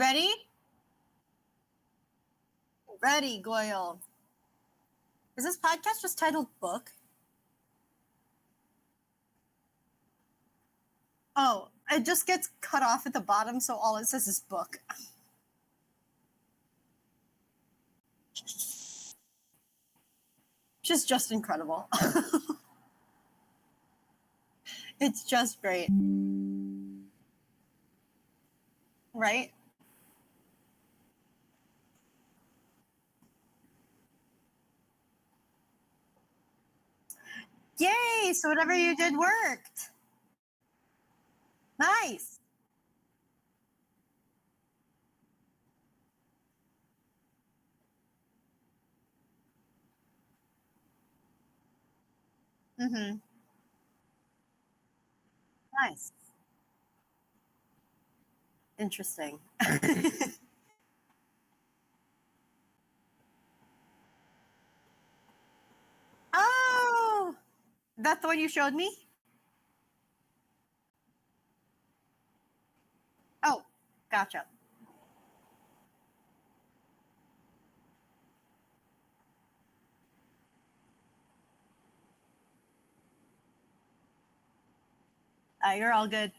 Ready? Ready, Goyle. Is this podcast just titled Book? Oh, it just gets cut off at the bottom, so all it says is book. Just incredible. It's just great. Right? Yay! So whatever you did worked. Nice. Mm-hmm. Nice. Interesting. Oh, that's the one you showed me? Oh, gotcha. You're all good.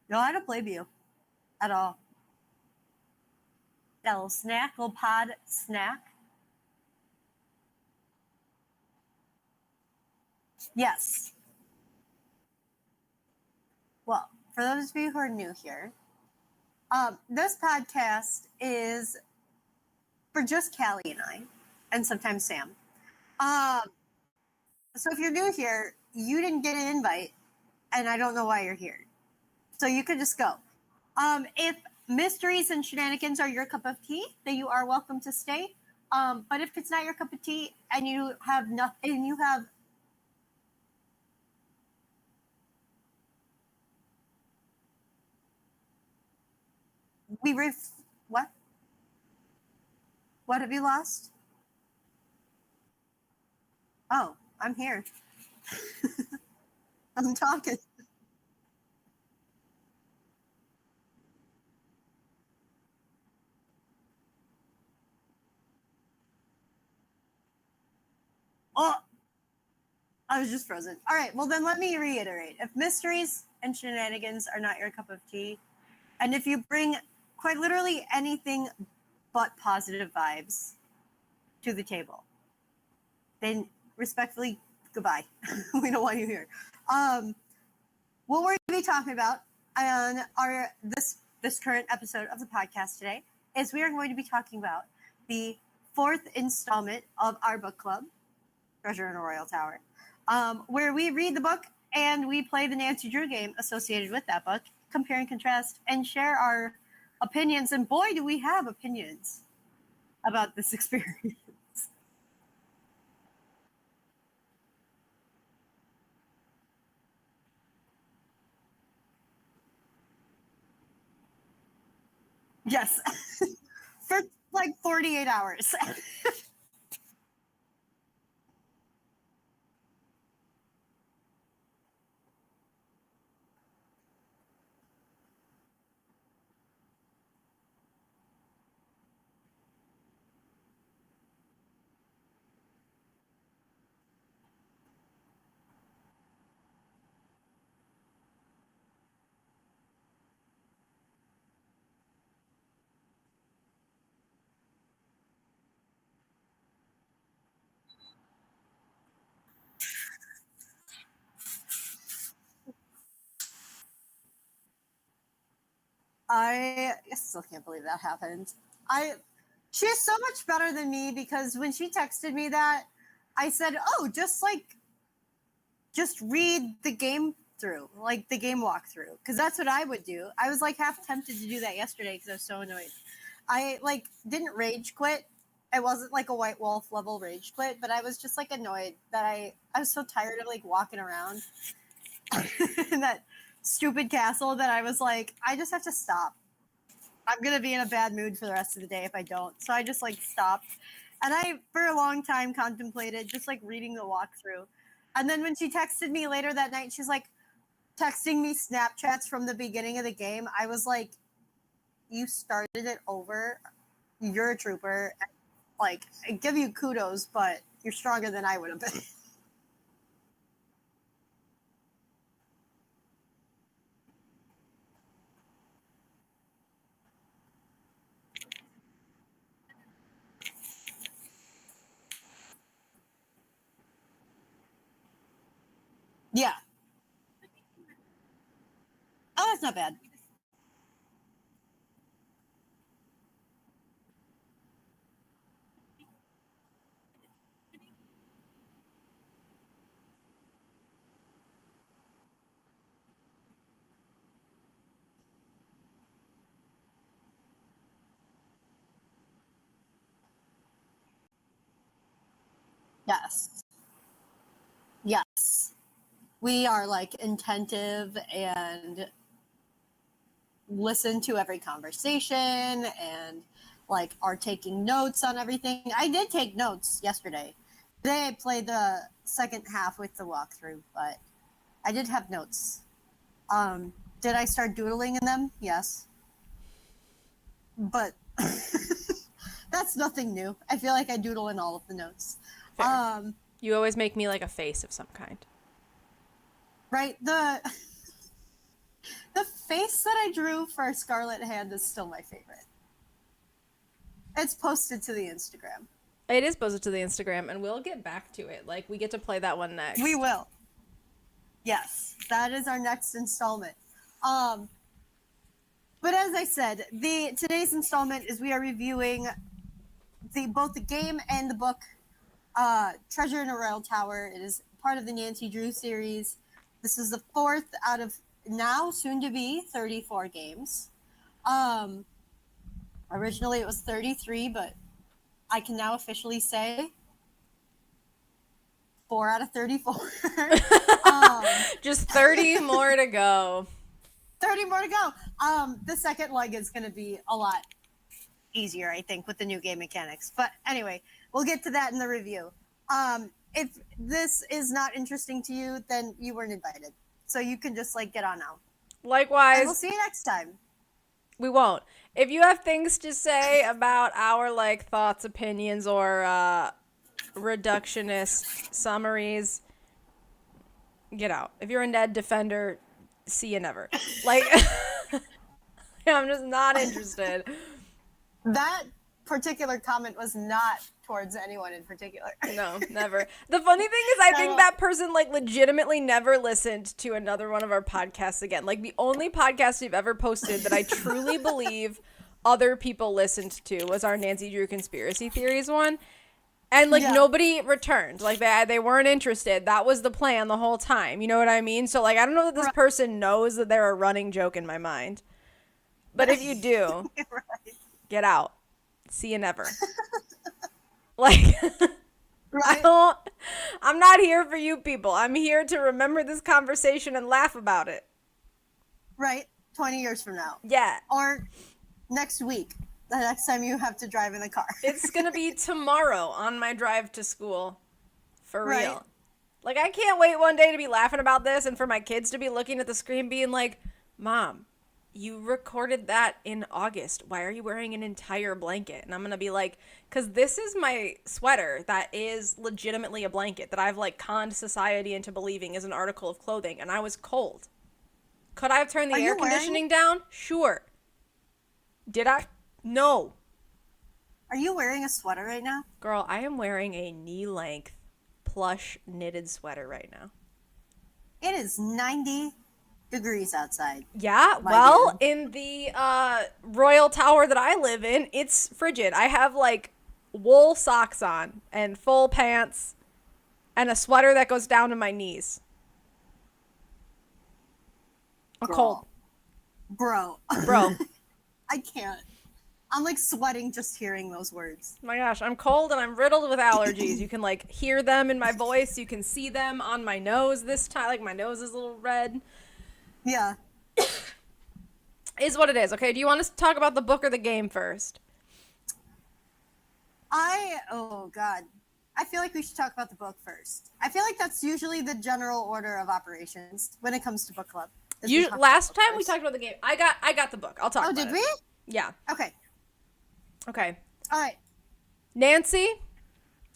No, I don't blame you at all. That little snack, little pod snack. Yes. Well, for those of you who are new here, this podcast is for just Callie and I, and sometimes Sam. Um, so if you're new here, you didn't get an invite, and I don't know why you're here. So you could just go. If mysteries and shenanigans are your cup of tea, then you are welcome to stay. But if it's not your cup of tea and you have nothing, and you have what? What have you lost? Oh, I'm here. I'm talking. Oh, I was just frozen. All right, well, then let me reiterate. If mysteries and shenanigans are not your cup of tea, and if you bring quite literally anything but positive vibes to the table, then respectfully, goodbye. We don't want you here. Um, what we're going to be talking about on this current episode of the podcast today is we are going to be talking about the fourth installment of our book club, Treasure in a Royal Tower, where we read the book and we play the Nancy Drew game associated with that book, compare and contrast, and share our opinions. And boy, do we have opinions about this experience. Yes, for like 48 hours. I still can't believe that happened. I She's so much better than me because when she texted me that, I said, "Oh, just read the game through, like the game walkthrough," because that's what I would do. I was like half tempted to do that yesterday because I was so annoyed. I like didn't rage quit. It wasn't like a White Wolf level rage quit, but I was just like annoyed that I was so tired of like walking around in that stupid castle that I was like, I just have to stop. I'm gonna be in a bad mood for the rest of the day if I don't. So I just like stopped, and I for a long time contemplated just like reading the walkthrough. And then when she texted me later that night, she's like texting me Snapchats from the beginning of the game. I was like, you started it over. You're a trooper. Like, I give you kudos, but you're stronger than I would have been. Yeah. Oh, that's not bad. Yes. Yes. We are like attentive and listen to every conversation and like are taking notes on everything. I did take notes yesterday. Today I played the second half with the walkthrough, but I did have notes. Did I start doodling in them? Yes. But that's nothing new. I feel like I doodle in all of the notes. Fair. You always make me like a face of some kind. Right? The face that I drew for Scarlet Hand is still my favorite. It's posted to the Instagram. It is posted to the Instagram, and we'll get back to it. Like, we get to play that one next. We will. Yes, that is our next installment. But as I said, today's installment is we are reviewing both the game and the book, Treasure in a Royal Tower. It is part of the Nancy Drew series. This is the fourth out of now soon to be 34 games. Originally it was 33, but I can now officially say 4 out of 34. Just 30 more to go. 30 more to go. The second leg is going to be a lot easier, I think, with the new game mechanics. But anyway, we'll get to that in the review. If this is not interesting to you, then you weren't invited. So you can just like get on out. Likewise. And we'll see you next time. We won't. If you have things to say about our like thoughts, opinions, or reductionist summaries, get out. If you're a Ned defender, see you never. Like, I'm just not interested. That particular comment was not towards anyone in particular. No, never. The funny thing is I think that person like legitimately never listened to another one of our podcasts again. Like the only podcast we've ever posted that I truly believe other people listened to was our Nancy Drew conspiracy theories one. And like nobody returned. Like they weren't interested. That was the plan the whole time. You know what I mean? So like I don't know that this person knows that they're a running joke in my mind. But if you do, get out. See you never. Like, right. I'm not here for you people. I'm here to remember this conversation and laugh about it. Right. 20 years from now. Yeah. Or next week. The next time you have to drive in a car. It's going to be tomorrow on my drive to school. For real. Like, I can't wait one day to be laughing about this and for my kids to be looking at the screen being like, Mom, you recorded that in August. Why are you wearing an entire blanket? And I'm going to be like, because this is my sweater that is legitimately a blanket that I've like conned society into believing is an article of clothing. And I was cold. Could I have turned the air conditioning down? Sure. Did I? No. Are you wearing a sweater right now? Girl, I am wearing a knee-length plush knitted sweater right now. It is 90 degrees outside. Yeah, well, in the Royal Tower that I live in, it's frigid. I have like wool socks on and full pants and a sweater that goes down to my knees. I'm cold. Bro. I can't. I'm like sweating just hearing those words. My gosh, I'm cold and I'm riddled with allergies. You can like hear them in my voice. You can see them on my nose this time. Like my nose is a little red. Yeah. Is what it is. Okay, do you want us to talk about the book or the game first? Oh God. I feel like we should talk about the book first. I feel like that's usually the general order of operations when it comes to book club. Last time we talked about the game, I got the book. I'll talk about it. Oh, did we? Yeah. Okay. All right. Nancy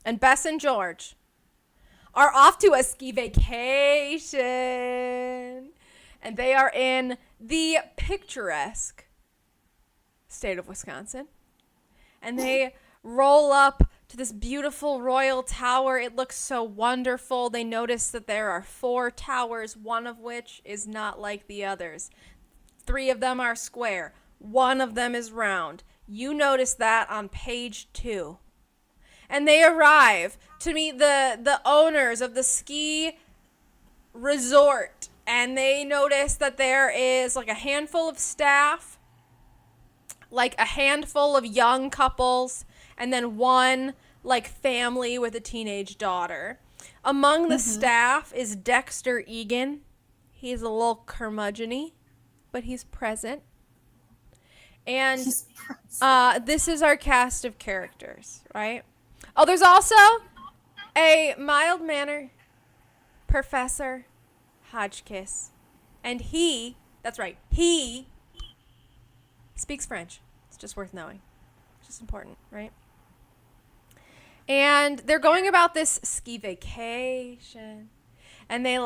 and Bess and George are off to a ski vacation. And they are in the picturesque state of Wisconsin. And they roll up to this beautiful royal tower. It looks so wonderful. They notice that there are 4 towers, one of which is not like the others. 3 of them are square. One of them is round. You notice that on page 2. And they arrive to meet the owners of the ski resort. And they notice that there is like a handful of staff, like a handful of young couples, and then one like family with a teenage daughter. Among the staff is Dexter Egan. He's a little curmudgeon-y, but he's present. And this is our cast of characters, right? Oh, there's also a mild-mannered Professor Hotchkiss. And that's right, he speaks French. It's just worth knowing. It's just important, right? And they're going about this ski vacation. And they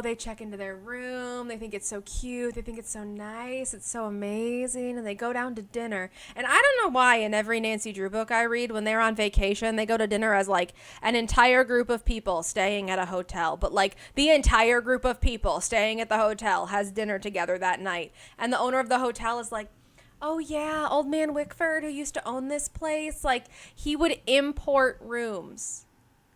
they check into their room. They think it's so cute. They think it's so nice. It's so amazing. And they go down to dinner. And I don't know why in every Nancy Drew book I read, when they're on vacation, they go to dinner as like an entire group of people staying at a hotel. But like the entire group of people staying at the hotel has dinner together that night. And the owner of the hotel is like, oh yeah, old man Wickford who used to own this place, like he would import rooms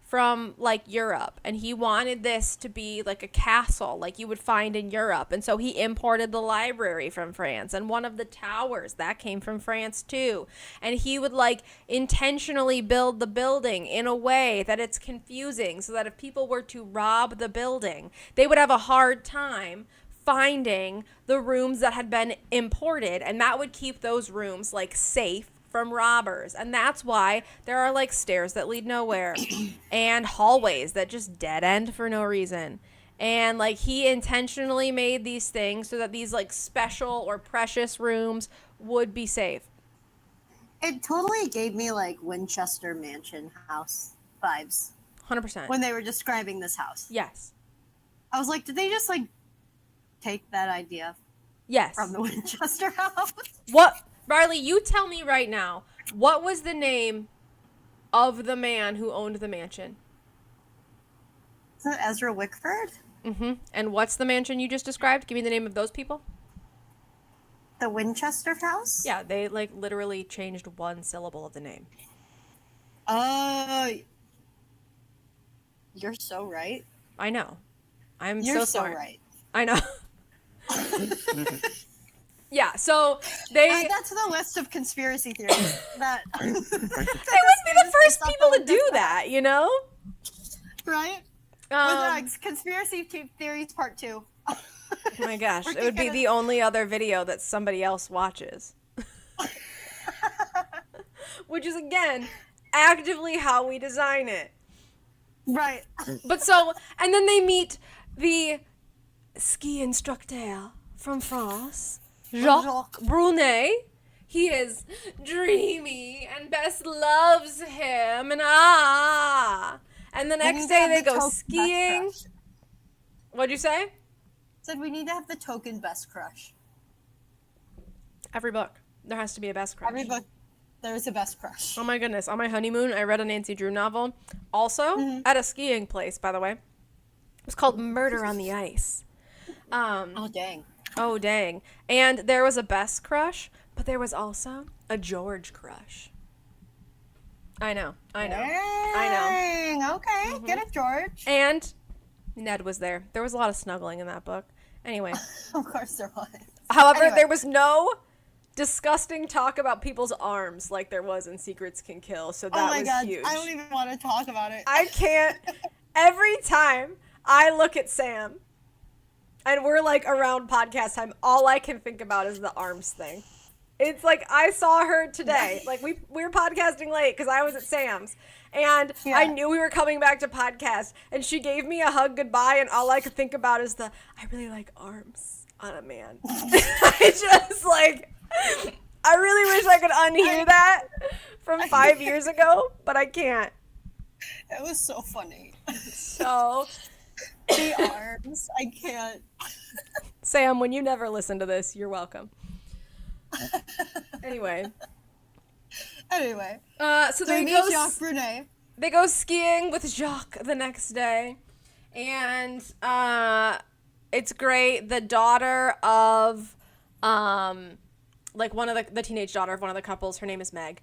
from like Europe, and he wanted this to be like a castle like you would find in Europe, and so he imported the library from France, and one of the towers that came from France too, and he would like intentionally build the building in a way that it's confusing so that if people were to rob the building, they would have a hard time finding the rooms that had been imported, and that would keep those rooms like safe from robbers. And that's why there are like stairs that lead nowhere and hallways that just dead end for no reason. And like he intentionally made these things so that these like special or precious rooms would be safe. It totally gave me like Winchester Mansion house vibes 100%. when they were describing this house. Yes. I was like, did they just like take that idea Yes. from the Winchester house? What, Riley, you tell me right now, what was the name of the man who owned the mansion? Is it Ezra Wickford? Mm-hmm. And what's the mansion you just described? Give me the name of those people. The Winchester house? Yeah, they like literally changed one syllable of the name. You're so right. I know. You're so so smart. right. I know. Yeah, so they... Add that to the list of conspiracy theories. That they wouldn't be the first people to do that, you know? Right? Conspiracy theories part 2. Oh my gosh, it would be the only other video that somebody else watches. Which is, again, actively how we design it. Right. But so, and then they meet the ski instructor from France, Jacques Brunet. He is dreamy, and Bess loves him, and And the next day they go skiing. What'd you say? Said we need to have the token best crush. Every book, there has to be a best crush. Every book, there is a best crush. Oh my goodness. On my honeymoon, I read a Nancy Drew novel. Also, at a skiing place, by the way. It was called Murder on the Ice. Oh, dang. Oh, dang. And there was a Bess crush, but there was also a George crush. I know. Dang, okay. Get it, George. And Ned was there. There was a lot of snuggling in that book. Anyway. Of course there was. However, there was no disgusting talk about people's arms like there was in Secrets Can Kill, so that was huge. I don't even want to talk about it. I can't. Every time I look at Sam, and we're like around podcast time, all I can think about is the arms thing. It's like I saw her today. Like we were podcasting late because I was at Sam's. And I knew we were coming back to podcast. And she gave me a hug goodbye. And all I could think about is I really like arms on a man. I just like, I really wish I could unhear that from 5 years ago. But I can't. It was so funny. So. The arms. I can't. Sam, when you never listen to this, you're welcome. Anyway. So they meet Jacques Brunet. They go skiing with Jacques the next day. And it's great. The daughter of like one of the teenage daughter of one of the couples, her name is Meg.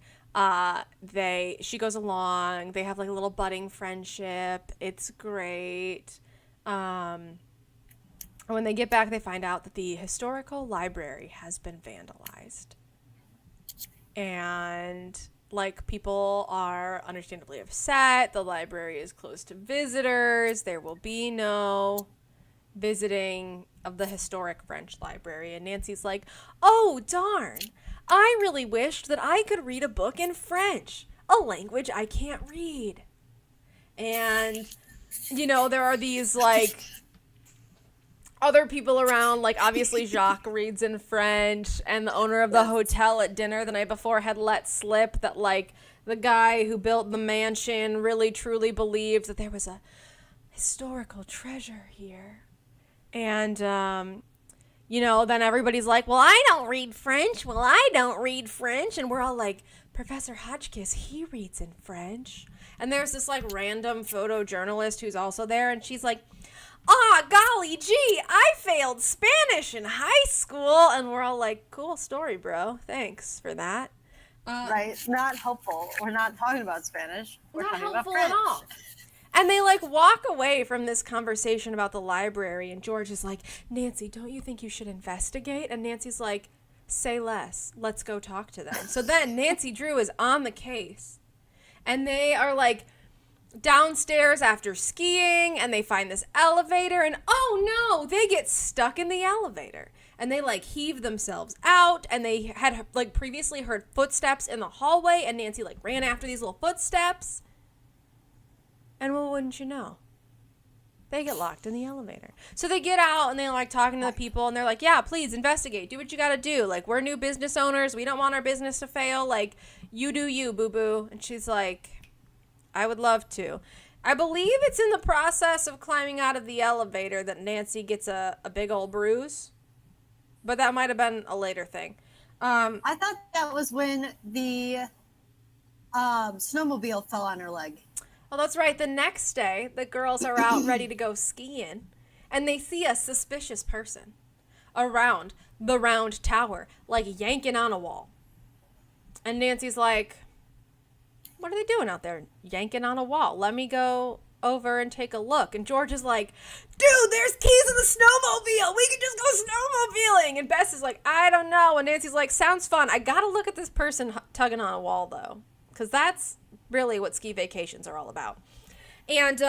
She goes along. They have like a little budding friendship. It's great. When they get back, they find out that the historical library has been vandalized. And, like, people are understandably upset. The library is closed to visitors. There will be no visiting of the historic French library. And Nancy's like, oh, darn. I really wished that I could read a book in French, a language I can't read. And, you know, there are these, like, other people around, like, obviously Jacques reads in French, and the owner of the hotel at dinner the night before had let slip that, like, the guy who built the mansion really truly believed that there was a historical treasure here. And, you know, then everybody's like, well, I don't read French. Well, I don't read French. And we're all like, Professor Hotchkiss, he reads in French. And there's this, like, random photojournalist who's also there, and she's like, golly gee, I failed Spanish in high school. And we're all like, cool story, bro. Thanks for that. Right. Not helpful. We're not talking about Spanish. We're Not talking helpful about at French. all. And they, like, walk away from this conversation about the library. And George is like, Nancy, don't you think you should investigate? And Nancy's like, say less. Let's go talk to them. So then Nancy Drew is on the case. And they are, like, downstairs after skiing, and they find this elevator, and oh no, they get stuck in the elevator, and they like heave themselves out, and they had like previously heard footsteps in the hallway, and Nancy like ran after these little footsteps, and well, wouldn't you know, they get locked in the elevator. So they get out, and they're like talking to the people, and they're like, yeah, please investigate, do what you gotta do, like, we're new business owners, we don't want our business to fail, like, you do you, boo-boo. And she's like, I would love to. I believe it's in the process of climbing out of the elevator that Nancy gets a big old bruise. But that might have been a later thing. I thought that was when the snowmobile fell on her leg. Well, that's right. The next day, the girls are out ready to go skiing. And they see a suspicious person around the round tower, like yanking on a wall. And Nancy's like, what are they doing out there yanking on a wall? Let me go over and take a look. And George is like, dude, there's keys to the snowmobile. We could just go snowmobiling. And Bess is like, I don't know. And Nancy's like, sounds fun. I got to look at this person tugging on a wall, though, because that's really what ski vacations are all about. And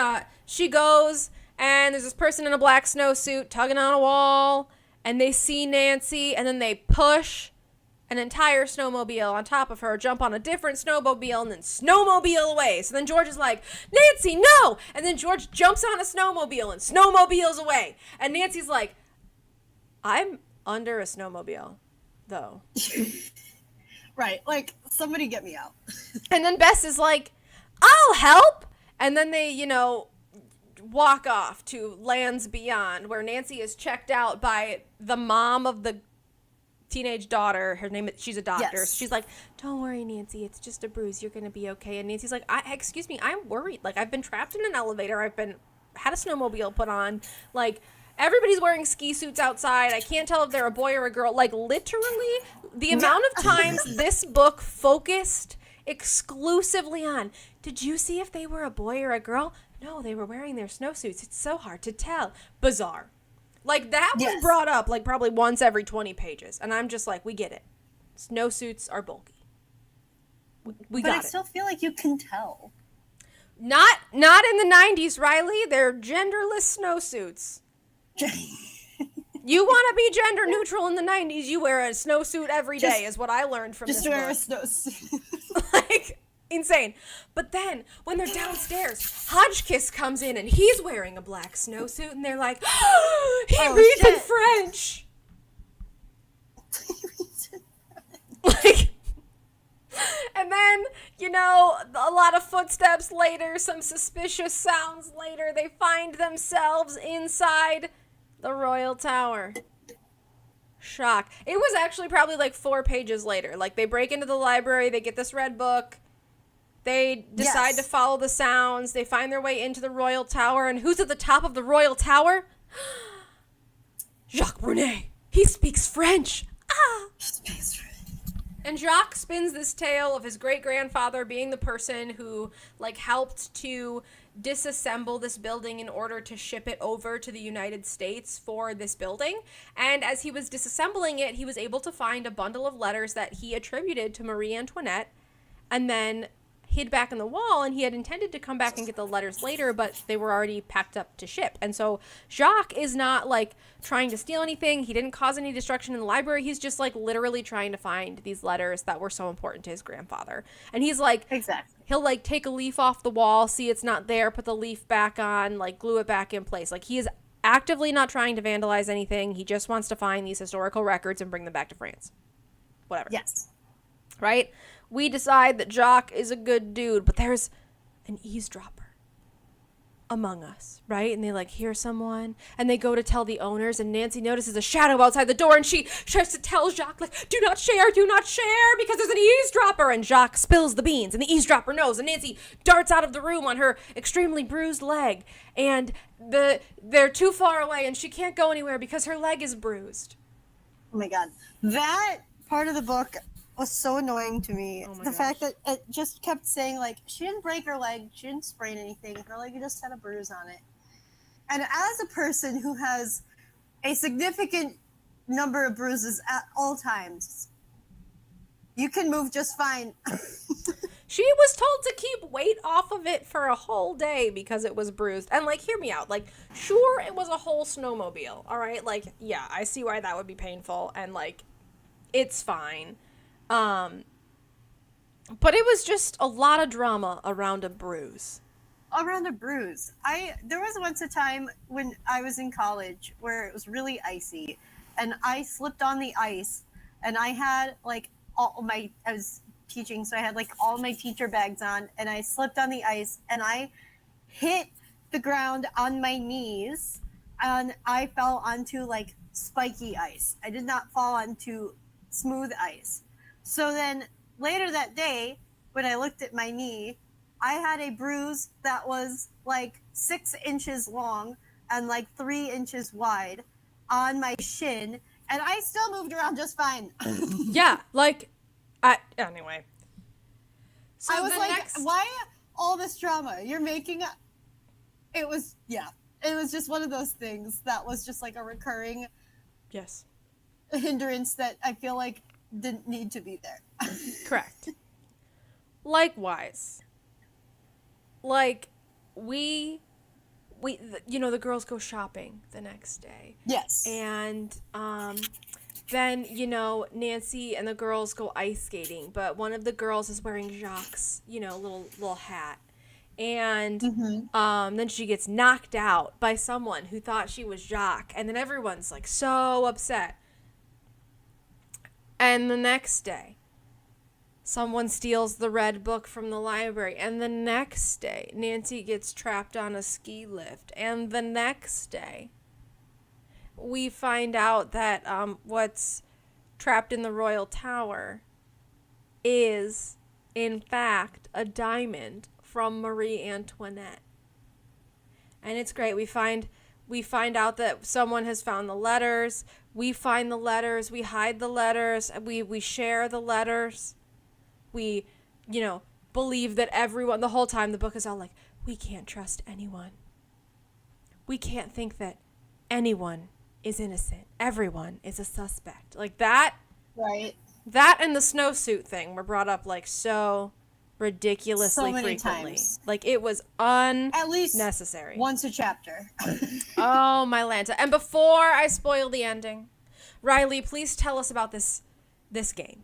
she goes, and there's this person in a black snowsuit tugging on a wall. And they see Nancy, and then they push an entire snowmobile on top of her, jump on a different snowmobile, and then snowmobile away. So then George is like, Nancy, no! And then George jumps on a snowmobile and snowmobiles away. And Nancy's like, I'm under a snowmobile, though. Right, like, somebody get me out. And then Bess is like, I'll help! And then they, you know, walk off to lands beyond, where Nancy is checked out by the mom of the teenage daughter. Her name, she's a doctor. Yes. She's like, don't worry, Nancy, it's just a bruise, you're gonna be okay. And Nancy's like, excuse me, I'm worried, like, I've been trapped in an elevator, had a snowmobile put on, like, everybody's wearing ski suits outside, I can't tell if they're a boy or a girl. Like, literally the amount of times this book focused exclusively on, did you see if they were a boy or a girl? No, they were wearing their snowsuits, it's so hard to tell. Bizarre. Like, that was brought up, like, probably once every 20 pages. And I'm just like, we get it. Snowsuits are bulky. We got it. But I still feel like you can tell. Not in the 90s, Riley. They're genderless snowsuits. You want to be gender neutral in the 90s, you wear a snowsuit every day, is what I learned from this book. Just wear a snowsuit. Like, insane. But then, when they're downstairs, Hotchkiss comes in and he's wearing a black snowsuit, and they're like, oh, he reads in French. Like, and then, you know, a lot of footsteps later, some suspicious sounds later, they find themselves inside the Royal Tower. Shock. It was actually probably like 4 pages later. Like, they break into the library, they get this red book, they decide to follow the sounds, they find their way into the Royal Tower, and who's at the top of the Royal Tower? Jacques Brunet. He speaks French. Ah! He speaks French. And Jacques spins this tale of his great-grandfather being the person who, like, helped to disassemble this building in order to ship it over to the United States for this building. And as he was disassembling it, he was able to find a bundle of letters that he attributed to Marie Antoinette and then hid back in the wall, and he had intended to come back and get the letters later, but they were already packed up to ship. And so Jacques is not, like, trying to steal anything. He didn't cause any destruction in the library. He's just, like, literally trying to find these letters that were so important to his grandfather. And he's, like... Exactly. He'll, like, take a leaf off the wall, see it's not there, put the leaf back on, like, glue it back in place. Like, he is actively not trying to vandalize anything. He just wants to find these historical records and bring them back to France. Whatever. Yes. Right? We decide that Jacques is a good dude, but there's an eavesdropper among us, right? And they, like, hear someone, and they go to tell the owners, and Nancy notices a shadow outside the door, and she tries to tell Jacques, like, do not share, because there's an eavesdropper, and Jacques spills the beans, and the eavesdropper knows, and Nancy darts out of the room on her extremely bruised leg, and they're too far away, and she can't go anywhere because her leg is bruised. Oh my god. That part of the book was so annoying to me. The fact that it just kept saying, like, she didn't break her leg, she didn't sprain anything, her leg just had a bruise on it. And as a person who has a significant number of bruises at all times, you can move just fine. She was told to keep weight off of it for a whole day because it was bruised. And, like, hear me out. Like, sure, it was a whole snowmobile, all right? Like, yeah, I see why that would be painful, and, like, it's fine. But it was just a lot of drama around a bruise. Around a bruise. There was once a time when I was in college where it was really icy, and I slipped on the ice, and I had, like, I was teaching, so I had, like, all my teacher bags on, and I slipped on the ice, and I hit the ground on my knees, and I fell onto, like, spiky ice. I did not fall onto smooth ice. So then later that day, when I looked at my knee, I had a bruise that was like 6 inches long and like 3 inches wide on my shin, and I still moved around just fine. Yeah, like, anyway. So I was like, why all this drama? You're making it was just one of those things that was just like a recurring hindrance that I feel like didn't need to be there. Correct. Likewise. Like, we the girls go shopping the next day. Yes. And then, Nancy and the girls go ice skating, but one of the girls is wearing Jacques', little hat. And then she gets knocked out by someone who thought she was Jacques, and then everyone's, like, so upset. And the next day, someone steals the red book from the library. And the next day, Nancy gets trapped on a ski lift. And the next day, we find out that what's trapped in the Royal Tower is, in fact, a diamond from Marie Antoinette. And it's great. We find out that someone has found the letters. We find the letters. We hide the letters. We share the letters. We, believe that everyone, the whole time the book is all like, we can't trust anyone. We can't think that anyone is innocent. Everyone is a suspect. Like that. Right. That and the snowsuit thing were brought up, like, so ridiculously so many frequently. times. Like, it was At least unnecessary. once a chapter. Oh, my Lanta. And before I spoil the ending, Riley, please tell us about this game.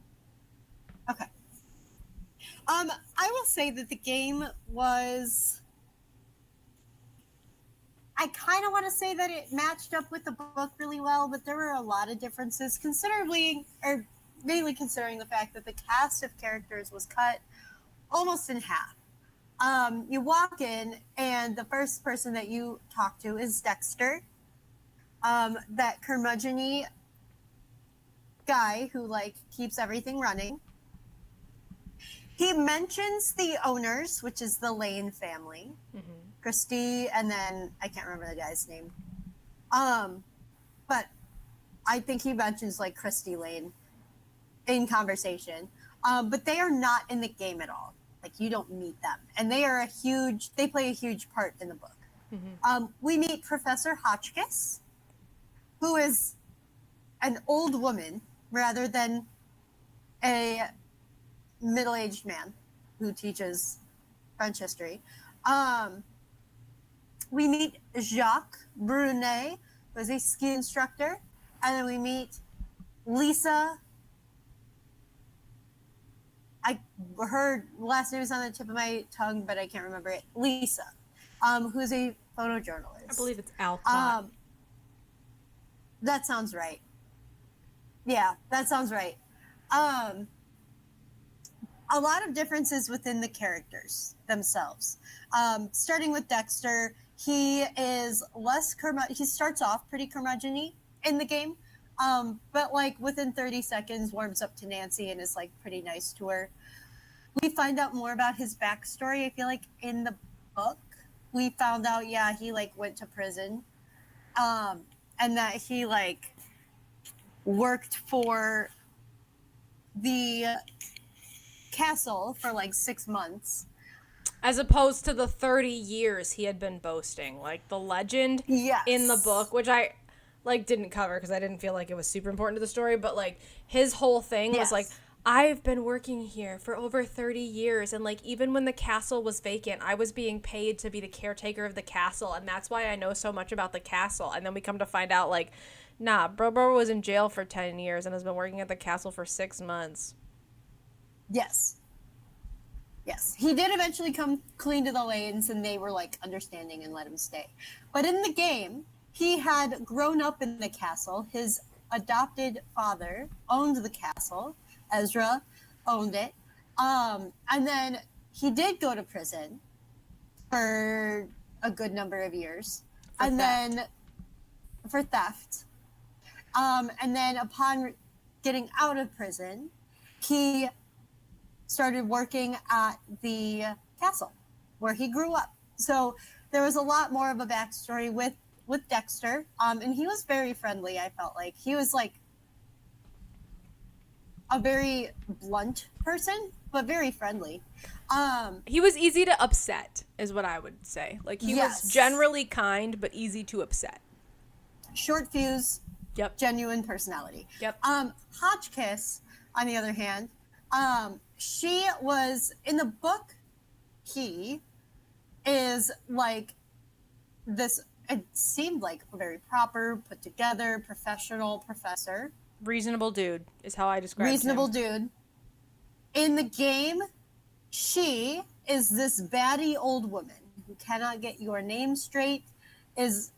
Okay. I will say that the game was... I kind of want to say that it matched up with the book really well, but there were a lot of differences, mainly considering the fact that the cast of characters was cut almost in half. You walk in, and the first person that you talk to is Dexter, that curmudgeon-y guy who, like, keeps everything running. He mentions the owners, which is the Lane family. Mm-hmm. Christy, and then I can't remember the guy's name. But I think he mentions, like, Christy Lane in conversation. But they are not in the game at all. Like, you don't meet them. And they play a huge part in the book. Mm-hmm. We meet Professor Hotchkiss, who is an old woman rather than a middle-aged man who teaches French history. We meet Jacques Brunet, who is a ski instructor. And then we meet Lisa. Her last name is on the tip of my tongue, but I can't remember it. Lisa, who's a photojournalist. I believe it's Alcott. That sounds right. Yeah, that sounds right. A lot of differences within the characters themselves. Starting with Dexter, he is less he starts off pretty curmudgeon-y in the game, but like within 30 seconds warms up to Nancy and is like pretty nice to her. We find out more about his backstory. I feel like in the book we found out, he like went to prison, and that he like worked for the castle for like 6 months. As opposed to the 30 years he had been boasting. Like, the legend in the book, which I, like, didn't cover because I didn't feel like it was super important to the story, but, like, his whole thing was, like, I've been working here for over 30 years, and, like, even when the castle was vacant, I was being paid to be the caretaker of the castle, and that's why I know so much about the castle. And then we come to find out, like, nah, Bro was in jail for 10 years and has been working at the castle for 6 months. Yes. He did eventually come clean to the Lanes, and they were, like, understanding and let him stay. But in the game, he had grown up in the castle. His adopted father owned the castle. Ezra owned it. And then he did go to prison for a good number of years. For theft. And then upon getting out of prison, he started working at the castle where he grew up. So there was a lot more of a backstory with Dexter. And he was very friendly, I felt like. He was like a very blunt person, but very friendly. He was easy to upset, is what I would say. Like, he was generally kind, but easy to upset. Short fuse. Yep. Genuine personality. Yep. Hotchkiss, on the other hand, she was, in the book, he is like this, it seemed like a very proper, put together, professional professor. Reasonable dude is how I describe him. Reasonable dude. In the game, she is this batty old woman who cannot get your name straight, is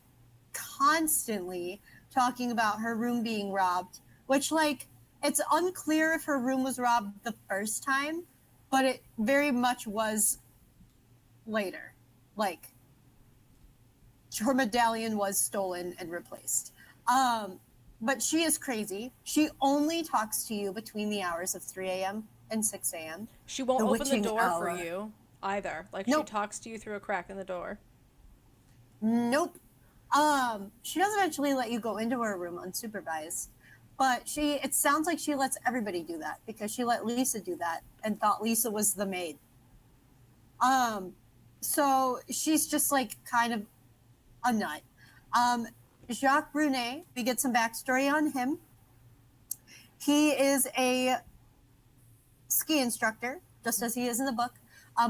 constantly talking about her room being robbed, which, like, it's unclear if her room was robbed the first time, but it very much was later. Like, her medallion was stolen and replaced. But she is crazy. She only talks to you between the hours of 3 a.m. and 6 a.m. She won't open the door for you either. Like, nope. She talks to you through a crack in the door. Nope. She doesn't actually let you go into her room unsupervised, but it sounds like she lets everybody do that because she let Lisa do that and thought Lisa was the maid. So she's just like kind of a nut. Jacques Brunet, we get some backstory on him. He is a ski instructor, just as he is in the book.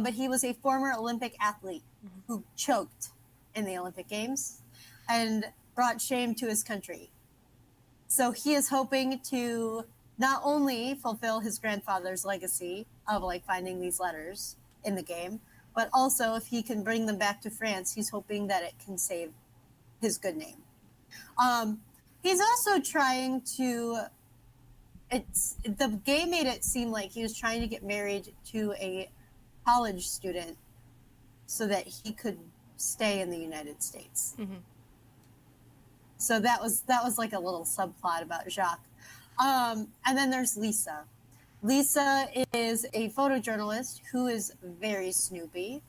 but he was a former Olympic athlete who choked in the Olympic Games and brought shame to his country. So he is hoping to not only fulfill his grandfather's legacy of like finding these letters in the game, but also if he can bring them back to France, he's hoping that it can save his good name. He's also trying to. The game made it seem like he was trying to get married to a college student so that he could stay in the United States. Mm-hmm. So that was like a little subplot about Jacques. And then there's Lisa. Lisa is a photojournalist who is very snoopy.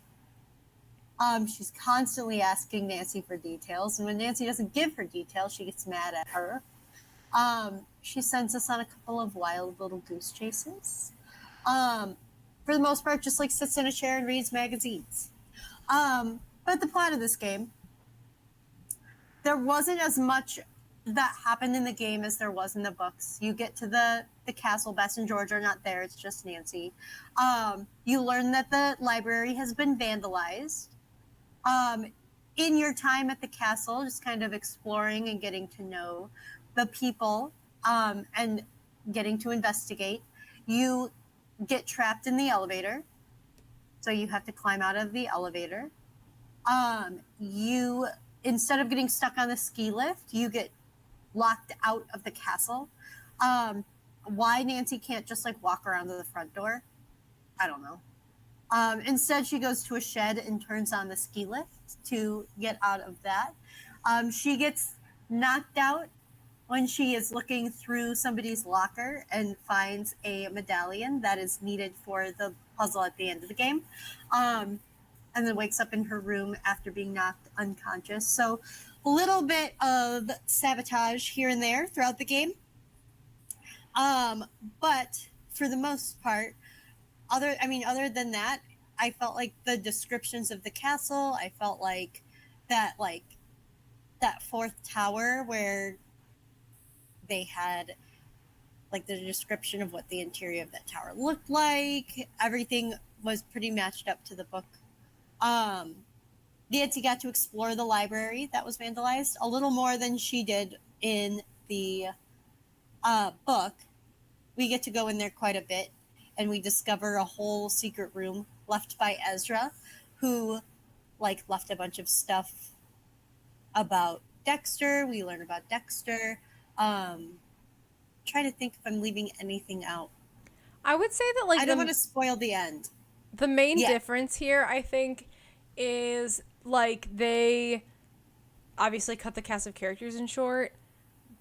She's constantly asking Nancy for details, and when Nancy doesn't give her details, she gets mad at her. She sends us on a couple of wild little goose chases. For the most part, just like sits in a chair and reads magazines. But the plot of this game, there wasn't as much that happened in the game as there was in the books. You get to the castle. Bess and George are not there. It's just Nancy. You learn that the library has been vandalized. In your time at the castle, just kind of exploring and getting to know the people and getting to investigate, you get trapped in the elevator. So you have to climb out of the elevator. You, instead of getting stuck on the ski lift, you get locked out of the castle. Why Nancy can't just like walk around to the front door, I don't know. Instead, she goes to a shed and turns on the ski lift to get out of that. She gets knocked out when she is looking through somebody's locker and finds a medallion that is needed for the puzzle at the end of the game. And then wakes up in her room after being knocked unconscious. So a little bit of sabotage here and there throughout the game. But for the most part, other than that, I felt like the descriptions of the castle, I felt like that fourth tower where they had like the description of what the interior of that tower looked like, everything was pretty matched up to the book. Nancy got to explore the library that was vandalized a little more than she did in the book. We get to go in there quite a bit, and we discover a whole secret room left by Ezra, who like left a bunch of stuff about Dexter. We learn about Dexter. Trying to think if I'm leaving anything out. I would say that like I don't want to spoil the end. The main difference here, I think, is like they obviously cut the cast of characters in short,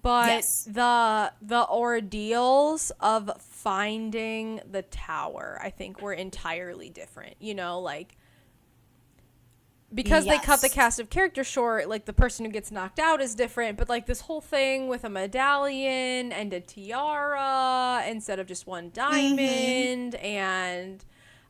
but yes. the ordeals of finding the tower, I think, were entirely different. You know, like because they cut the cast of characters short, like the person who gets knocked out is different, but like this whole thing with a medallion and a tiara instead of just one diamond and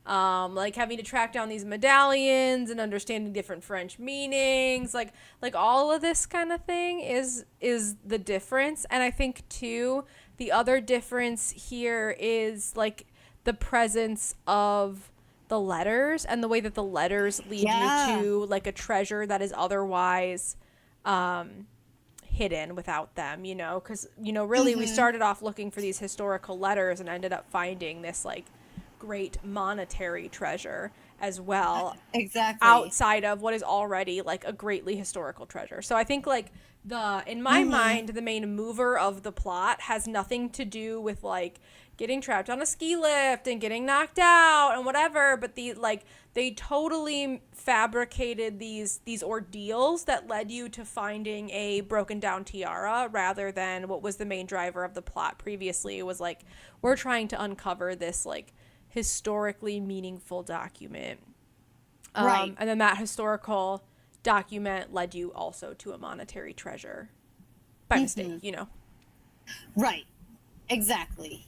like having to track down these medallions and understanding different French meanings, like all of this kind of thing is the difference. And I think too, the other difference here is like the presence of the letters and the way that the letters lead you to like a treasure that is otherwise hidden without them, you know, because, you know, really we started off looking for these historical letters and ended up finding this like great monetary treasure as well, exactly, outside of what is already like a greatly historical treasure. So I think like in my mind, the main mover of the plot has nothing to do with like getting trapped on a ski lift and getting knocked out and whatever, but they totally fabricated these ordeals that led you to finding a broken down tiara rather than what was the main driver of the plot previously. It was like, we're trying to uncover this like historically meaningful document. Right. And then that historical document led you also to a monetary treasure by mistake, you know? Right. Exactly.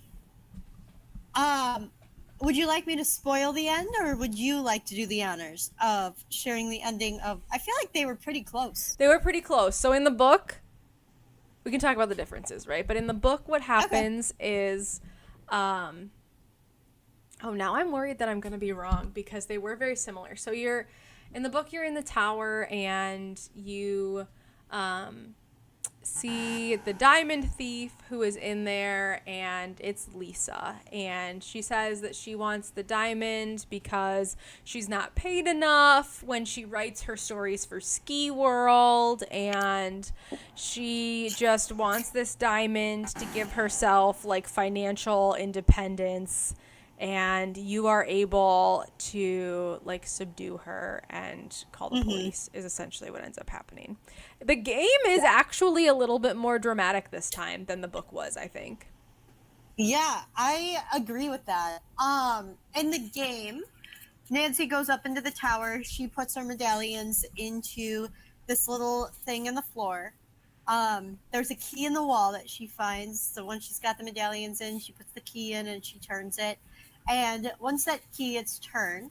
Would you like me to spoil the end, or would you like to do the honors of sharing the ending of... I feel like they were pretty close. They were pretty close. So in the book, we can talk about the differences, right? But in the book, what happens is Oh, now I'm worried that I'm going to be wrong because they were very similar. So you're in the book, you're in the tower and you see the diamond thief who is in there, and it's Lisa. And she says that she wants the diamond because she's not paid enough when she writes her stories for Ski World, and she just wants this diamond to give herself like financial independence. And you are able to like subdue her and call the police is essentially what ends up happening. The game is actually a little bit more dramatic this time than the book was, I think. Yeah, I agree with that. In the game, Nancy goes up into the tower. She puts her medallions into this little thing in the floor. There's a key in the wall that she finds. So once she's got the medallions in, she puts the key in and she turns it. And once that key is turned,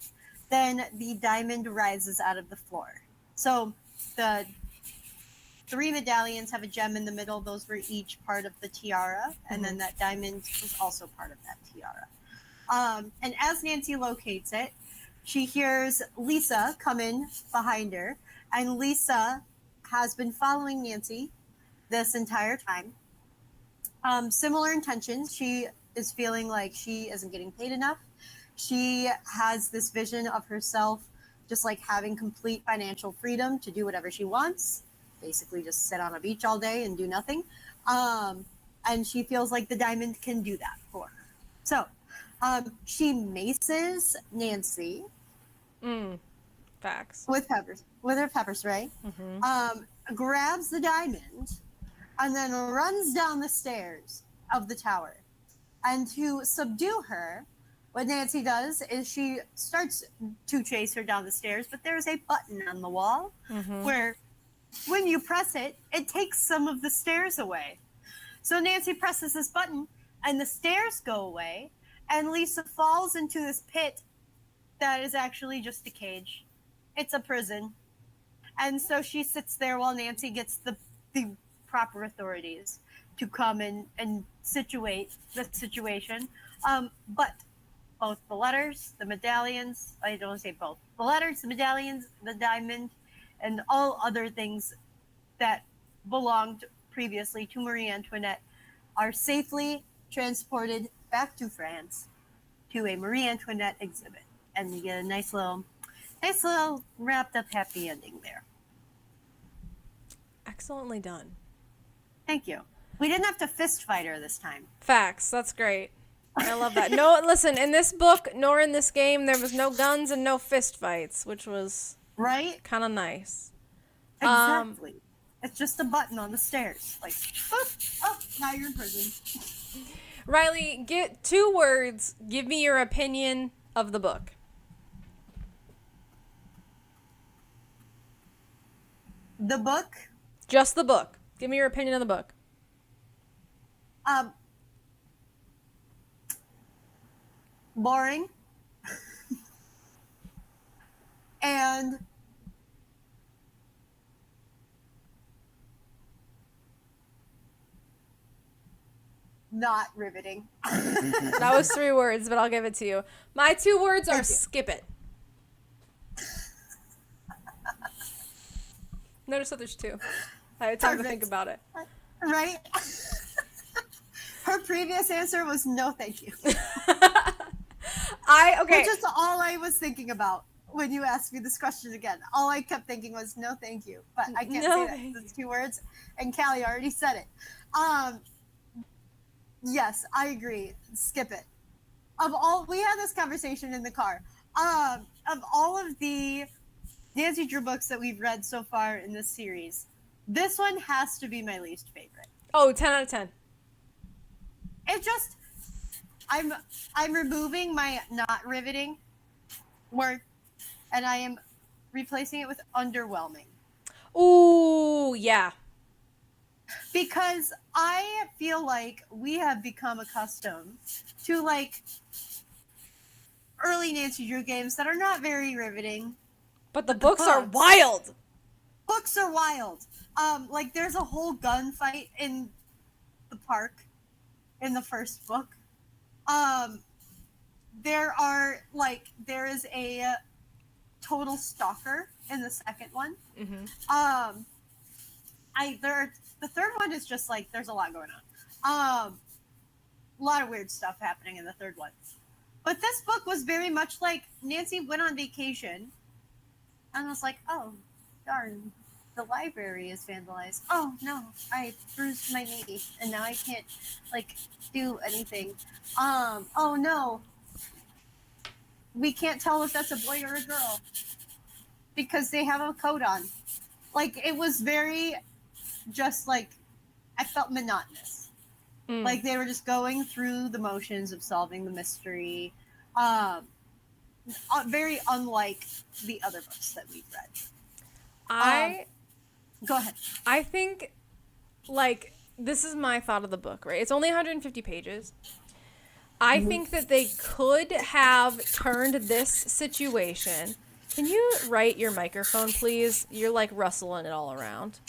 then the diamond rises out of the floor. So the 3 medallions have a gem in the middle. Those were each part of the tiara. And then that diamond was also part of that tiara. And as Nancy locates it, she hears Lisa come in behind her. And Lisa has been following Nancy this entire time. Similar intentions. She is feeling like she isn't getting paid enough. She has this vision of herself just like having complete financial freedom to do whatever she wants, basically just sit on a beach all day and do nothing. And she feels like the diamond can do that for her. So she maces Nancy Facts. with her pepper spray, grabs the diamond, and then runs down the stairs of the tower. And to subdue her, what Nancy does is she starts to chase her down the stairs, but there's a button on the wall where when you press it, it takes some of the stairs away. So Nancy presses this button and the stairs go away, and Lisa falls into this pit that is actually just a cage. It's a prison. And so she sits there while Nancy gets the proper authorities to come and situate the situation. But both the letters, the medallions, I don't say both, the letters, the medallions, the diamond, and all other things that belonged previously to Marie Antoinette are safely transported back to France to a Marie Antoinette exhibit. And you get a nice little wrapped up happy ending there. Excellently done. Thank you. We didn't have to fist fight her this time. Facts. That's great. I love that. No, listen, in this book, nor in this game, there was no guns and no fist fights, which was right, kind of nice. Exactly. It's just a button on the stairs. Like, oh, now you're in prison. Riley, get 2 words. Give me your opinion of the book. The book? Just the book. Give me your opinion of the book. Boring. And not riveting. That was 3 words, but I'll give it to you. My 2 words are skip it. Notice that there's 2. I had time to think about it. Right? Her previous answer was no thank you. Okay. Which is all I was thinking about when you asked me this question again. All I kept thinking was no thank you. But I can't say that. It's 2 words. And Callie already said it. Yes, I agree. Skip it. We had this conversation in the car. Of all of the Nancy Drew books that we've read so far in this series, this one has to be my least favorite. Oh, 10 out of 10. It just, I'm removing my not riveting word, and I am replacing it with underwhelming. Ooh, yeah. Because I feel like we have become accustomed to like early Nancy Drew games that are not very riveting. But the books are wild. Books are wild. Like there's a whole gunfight in the park in the first book. there is a total stalker in the second one. Mm-hmm. The third one is just like there's a lot going on. A lot of weird stuff happening in the third one. But this book was very much like Nancy went on vacation and was like, oh, darn, the library is vandalized. Oh, no, I bruised my knee and now I can't, like, do anything. Oh, no, we can't tell if that's a boy or a girl because they have a coat on. Like, it was very just like, I felt monotonous. Like they were just going through the motions of solving the mystery. Very unlike the other books that we've read. Go ahead. I think, like, this is my thought of the book, right? It's only 150 pages. I think that they could have turned this situation. Can you right your microphone, please? You're like rustling it all around.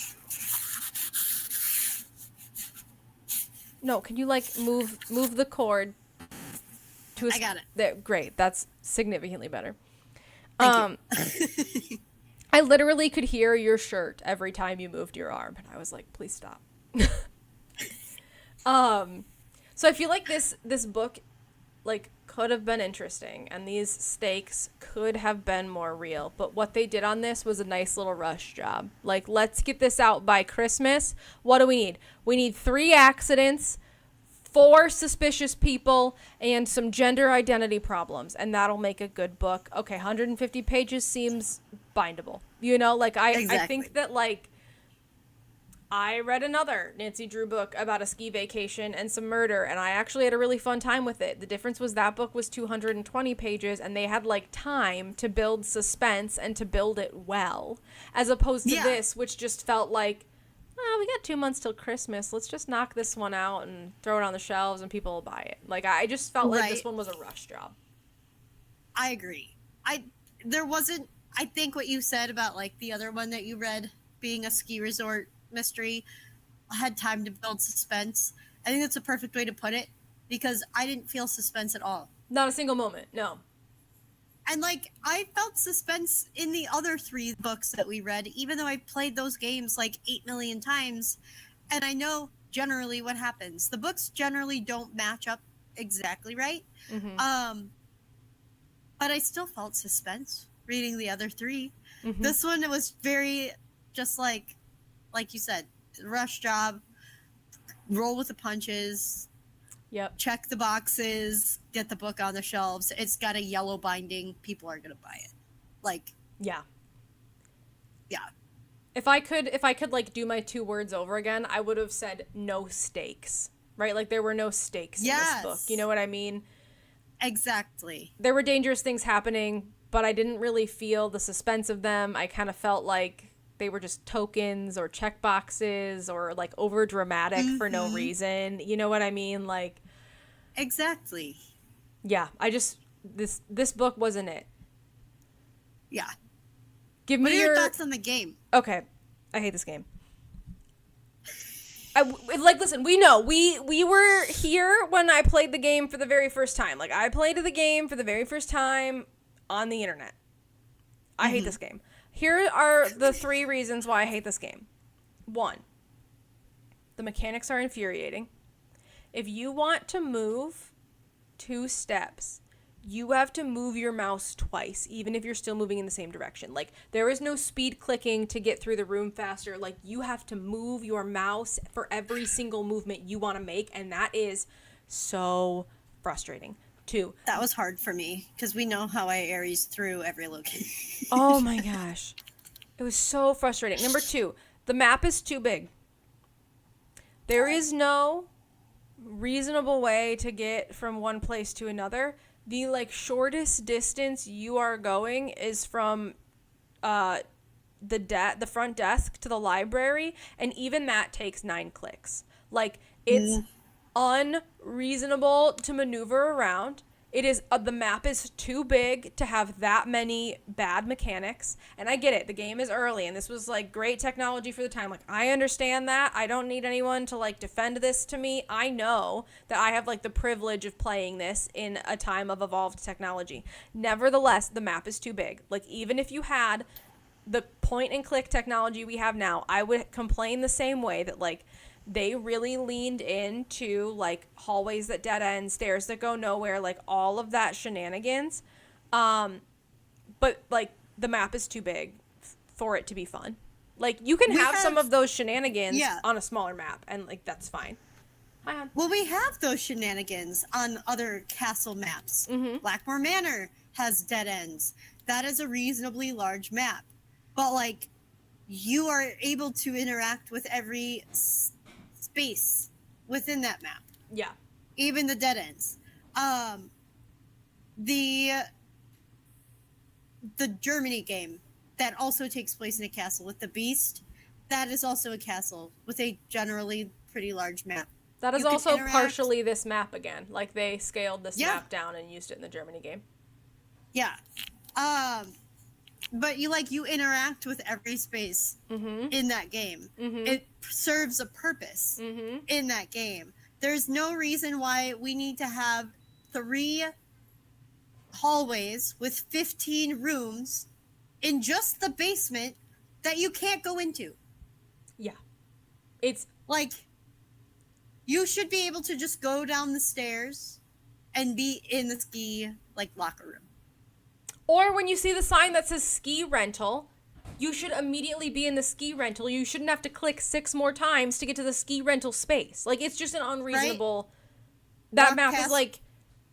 No, can you like move the cord to I got it. There, great. That's significantly better. Thank you. I literally could hear your shirt every time you moved your arm, and I was like, please stop. So I feel like this book like could have been interesting and these stakes could have been more real, but what they did on this was a nice little rush job. Like, let's get this out by Christmas. What do we need? We need 3 accidents, 4 suspicious people, and some gender identity problems, and that'll make a good book. Okay, 150 pages seems bindable. You know, like I think that, like, I read another Nancy Drew book about a ski vacation and some murder, and I actually had a really fun time with it. The difference was that book was 220 pages, and they had, like, time to build suspense and to build it well, as opposed to this, which just felt like, oh, we got 2 months till Christmas. Let's just knock this one out and throw it on the shelves, and people will buy it. Like, I just felt like this one was a rush job. I agree. I think what you said about, like, the other one that you read being a ski resort mystery had time to build suspense. I think that's a perfect way to put it, because I didn't feel suspense at all. Not a single moment, no. And, like, I felt suspense in the other 3 books that we read, even though I played those games like 8 million times, and I know generally what happens. The books generally don't match up exactly right. Mm-hmm. But I still felt suspense reading the other 3. Mm-hmm. This one, it was very just like you said, rush job, roll with the punches. Yep. Check the boxes, get the book on the shelves. It's got a yellow binding. People are going to buy it. Like, yeah. Yeah. If I could like do my 2 words over again, I would have said no stakes, right? Like, there were no stakes in this book. You know what I mean? Exactly. There were dangerous things happening, but I didn't really feel the suspense of them. I kind of felt like they were just tokens or check boxes or, like, over dramatic for no reason. You know what I mean? Like, exactly. Yeah, this book wasn't it. Yeah. Give me what are your thoughts on the game? Okay, I hate this game. Listen, we know we were here when I played the game for the very first time. Like, I played the game for the very first time on the internet. I hate this game. Here are the 3 reasons why I hate this game. 1, the mechanics are infuriating. If you want to move 2 steps, you have to move your mouse twice, even if you're still moving in the same direction. Like, there is no speed clicking to get through the room faster. Like, you have to move your mouse for every single movement you want to make, and that is so frustrating. 2. That was hard for me, because we know how I Aries through every location. Oh my gosh. It was so frustrating. Number 2, the map is too big. There is no reasonable way to get from one place to another. The, like, shortest distance you are going is from the front desk to the library, and even that takes 9 clicks. Like, it's unreasonable to maneuver around. It is the map is too big to have that many bad mechanics. And I get it. The game is early and this was like great technology for the time. Like I understand that. I don't need anyone to like defend this to me. I know that I have like the privilege of playing this in a time of evolved technology. Nevertheless, the map is too big. Like even if you had the point and click technology we have now, I would complain the same way that like they really leaned into like hallways that dead end, stairs that go nowhere, like all of that shenanigans. But like the map is too big for it to be fun. Like you can have some of those shenanigans on a smaller map and like that's fine. Well, we have those shenanigans on other castle maps. Blackmore Manor has dead ends. That is a reasonably large map. But like you are able to interact with every space within that map. Yeah. Even the dead ends. The Germany game that also takes place in a castle with the Beast, that is also a castle with a generally pretty large map. That is also partially this map again. Like they scaled this map down and used it in the Germany game. Yeah. But you interact with every space in that game. It serves a purpose in that game. There's no reason why we need to have 3 hallways with 15 rooms in just the basement that you can't go into. Yeah. It's like you should be able to just go down the stairs and be in the ski locker room. Or when you see the sign that says ski rental, you should immediately be in the ski rental. You shouldn't have to click 6 more times to get to the ski rental space. Like, it's just an unreasonable... Right? That map is, like,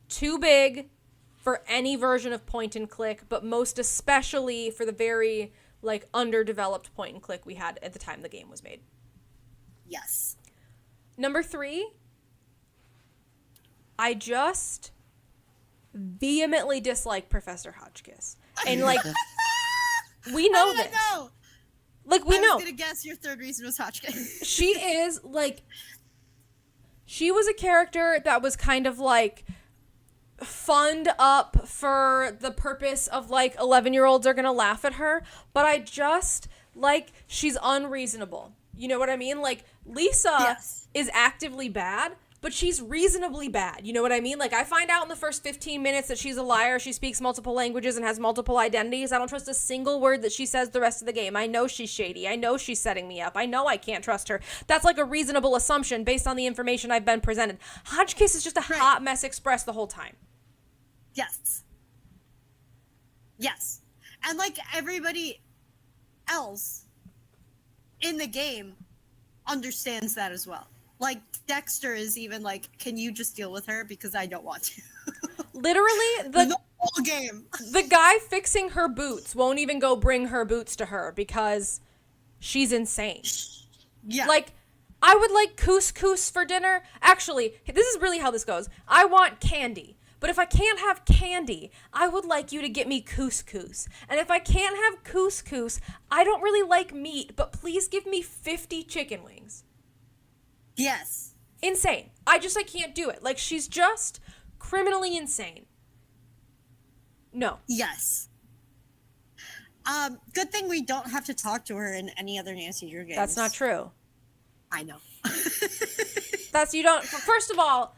too big for any version of point and click, but most especially for the very, like, underdeveloped point and click we had at the time the game was made. Yes. Number 3, I just... vehemently dislike Professor Hotchkiss. And like we know this. Like we know. I was gonna guess your third reason was Hotchkiss. She is like she was a character that was kind of like funned up for the purpose of like 11-year-olds are gonna laugh at her, but I just like she's unreasonable. You know what I mean? Like Lisa is actively bad, but she's reasonably bad. You know what I mean? Like, I find out in the first 15 minutes that she's a liar. She speaks multiple languages and has multiple identities. I don't trust a single word that she says the rest of the game. I know she's shady. I know she's setting me up. I know I can't trust her. That's like a reasonable assumption based on the information I've been presented. Hotchkiss is just a hot mess express the whole time. Yes. Yes. And like everybody else in the game understands that as well. Like, Dexter is even like, can you just deal with her? Because I don't want to. Literally, the whole game. The guy fixing her boots won't even go bring her boots to her because she's insane. Yeah. Like, I would like couscous for dinner. Actually, this is really how this goes. I want candy. But if I can't have candy, I would like you to get me couscous. And if I can't have couscous, I don't really like meat, but please give me 50 chicken wings. Yes. Insane. I can't do it. Like, she's just criminally insane. No. Yes. Good thing we don't have to talk to her in any other Nancy Drew games. That's not true. I know. First of all,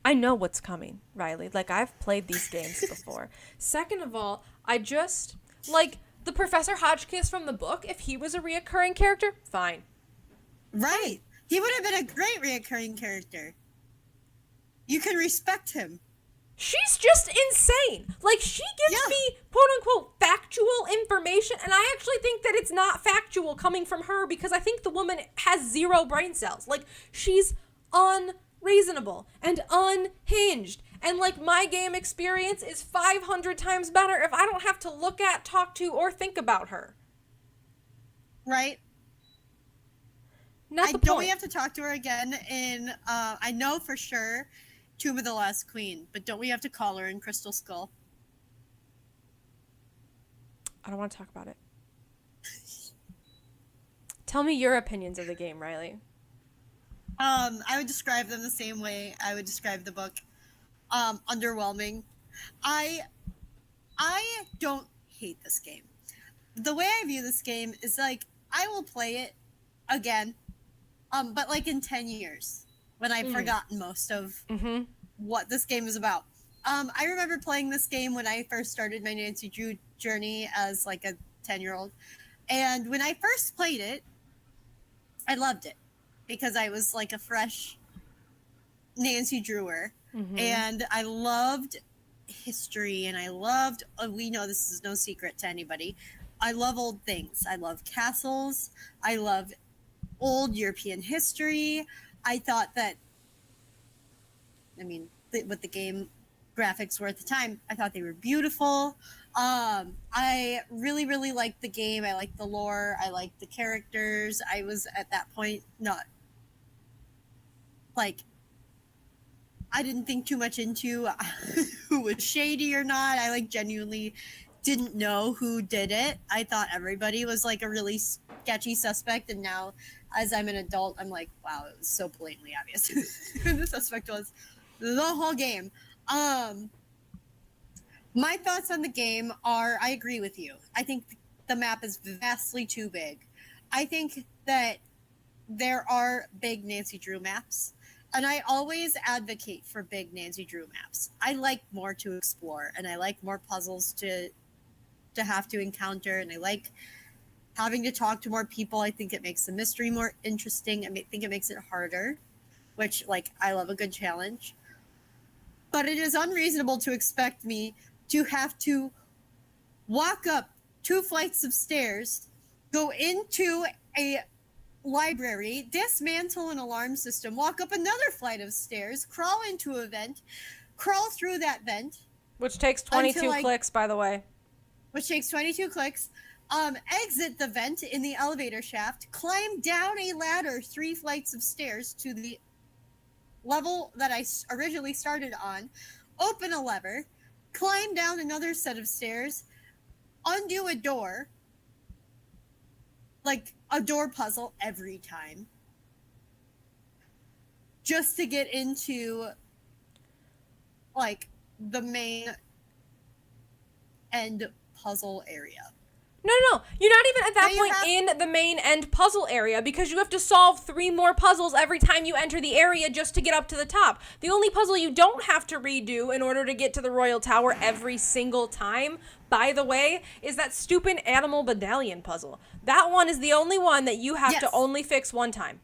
I know what's coming, Riley. Like, I've played these games before. Second of all, I just, like, the Professor Hotchkiss from the book, if he was a reoccurring character, fine. Right. He would have been a great reoccurring character. You can respect him. She's just insane. Like, she gives me, quote-unquote, factual information, and I actually think that it's not factual coming from her because I think the woman has 0 brain cells. Like, she's unreasonable and unhinged. And, like, my game experience is 500 times better if I don't have to look at, talk to, or think about her. Right. Not the point. Don't we have to talk to her again in, I know for sure, Tomb of the Last Queen, but don't we have to call her in Crystal Skull? I don't want to talk about it. Tell me your opinions of the game, Riley. I would describe them the same way I would describe the book. underwhelming. I don't hate this game. The way I view this game is like I will play it again, but like in 10 years when I've forgotten most of what this game is about. I remember playing this game when I first started my Nancy Drew journey as like a 10-year-old. And when I first played it, I loved it because I was like a fresh Nancy Drewer. And I loved history and I loved, we know this is no secret to anybody, I love old things. I love castles. I love old European history. I thought that, I mean, what the game graphics were at the time, I thought they were beautiful. I really, really liked the game. I liked the lore. I liked the characters. I was at that point not like, I didn't think too much into who was shady or not. I like genuinely didn't know who did it. I thought everybody was like a really sketchy suspect. And now as I'm an adult, I'm like, wow, it was so blatantly obvious who the suspect was the whole game. My thoughts on the game are, I agree with you. I think the map is vastly too big. I think that there are big Nancy Drew maps, and I always advocate for big Nancy Drew maps. I like more to explore, and I like more puzzles to have to encounter, and I like having to talk to more people. I think it makes the mystery more interesting. I think it makes it harder, which, like, I love a good challenge. But it is unreasonable to expect me to have to walk up 2 flights of stairs, go into a library, dismantle an alarm system, walk up another flight of stairs, crawl into a vent, crawl through that vent. Which takes 22 clicks, by the way. Which takes 22 clicks. Exit the vent in the elevator shaft, climb down a ladder 3 flights of stairs to the level that I originally started on, open a lever, climb down another set of stairs, undo a door, like a door puzzle every time, just to get into like the main end puzzle area. No. You're not even at that point in the main end puzzle area because you have to solve 3 more puzzles every time you enter the area just to get up to the top. The only puzzle you don't have to redo in order to get to the Royal Tower every single time, by the way, is that stupid animal medallion puzzle. That one is the only one that you have to only fix one time.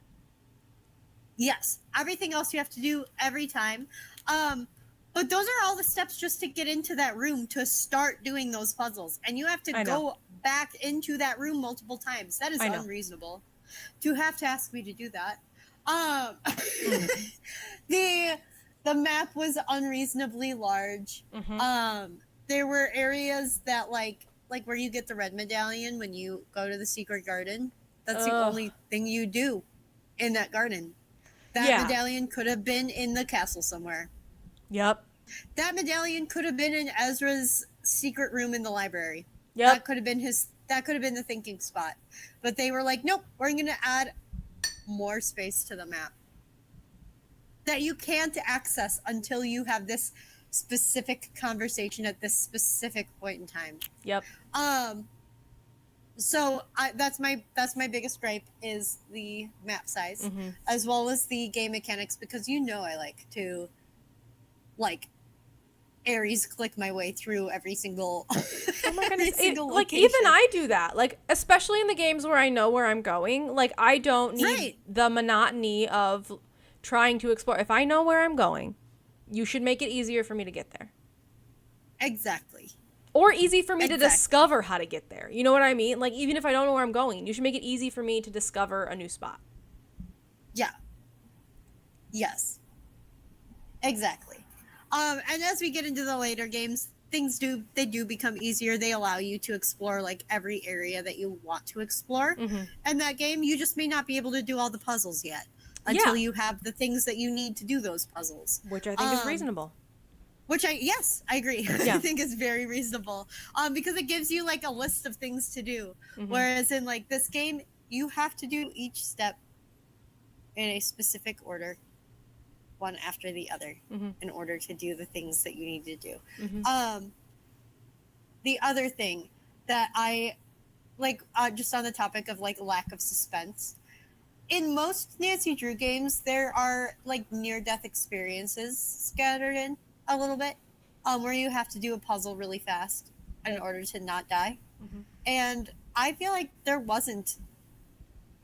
Yes. Everything else you have to do every time. But those are all the steps just to get into that room to start doing those puzzles. And you have to go back into that room multiple times. That is unreasonable to have to ask me to do that. The map was unreasonably large. There were areas that like where you get the red medallion when you go to the secret garden. That's the only thing you do in that garden. That medallion could have been in the castle somewhere. Yep. That medallion could have been in Ezra's secret room in the library. Yep. That could have been the thinking spot. But they were like, nope, we're going to add more space to the map that you can't access until you have this specific conversation at this specific point in time. Yep. So that's my biggest gripe is the map size, as well as the game mechanics, because I like to Aries click my way through every single oh my goodness. location. Even I do that, like, especially in the games where I know where I'm going. Like, I don't need the monotony of trying to explore. If I know where I'm going, you should make it easier for me to get there. Exactly. Or easy for me to discover how to get there. You know what I mean? Like, even if I don't know where I'm going, you should make it easy for me to discover a new spot. Yeah. Yes. Exactly. And as we get into the later games, things do become easier. They allow you to explore like every area that you want to explore. And that game, you just may not be able to do all the puzzles yet until you have the things that you need to do those puzzles. Which I think is reasonable. Yes, I agree. Yeah. I think it's very reasonable. Because it gives you like a list of things to do. Whereas in like this game, you have to do each step in a specific order. one after the other in order to do the things that you need to do. The other thing that I like, just on the topic of like lack of suspense, in most Nancy Drew games, there are like near-death experiences scattered in a little bit, where you have to do a puzzle really fast in order to not die. And I feel like there wasn't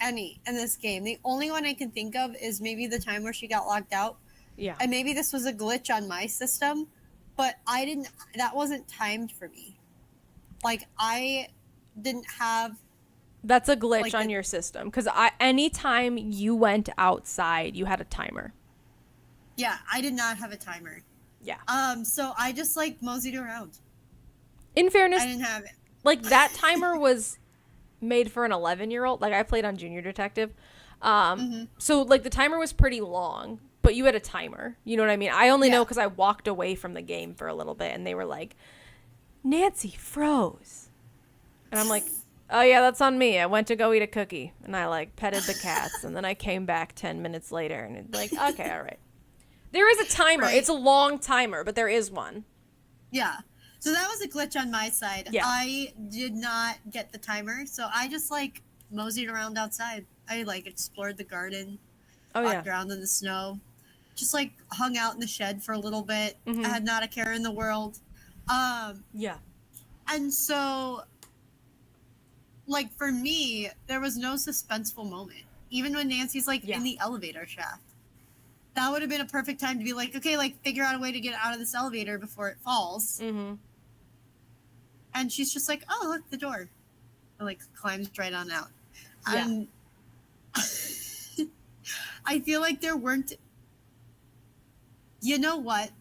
any in this game. The only one I can think of is maybe the time where she got locked out. Yeah. And maybe this was a glitch on my system, but that wasn't timed for me. Like, I didn't have... That's a glitch on your system, because anytime you went outside, you had a timer. Yeah, I did not have a timer. Yeah. So I just, like, moseyed around. In fairness, I didn't have it. Like, that timer was made for an 11-year-old. Like, I played on Junior Detective. So, like, the timer was pretty long, but you had a timer. You know what I mean? I only know because I walked away from the game for a little bit, and they were like, Nancy froze. And I'm like, oh, yeah, that's on me. I went to go eat a cookie, and I, like, petted the cats, and then I came back 10 minutes later, and it's like, okay, all right. There is a timer. Right. It's a long timer, but there is one. Yeah. So that was a glitch on my side. Yeah. I did not get the timer, so I just, like, moseyed around outside. I, like, explored the garden, walked around in the snow, just, like, hung out in the shed for a little bit. I had not a care in the world. Yeah. And so, like, for me, there was no suspenseful moment. Even when Nancy's, like, in the elevator shaft. That would have been a perfect time to be like, okay, like, figure out a way to get out of this elevator before it falls. And she's just like, oh, look, the door. And, like, climbs right on out. Yeah. And I feel like there weren't... You know what?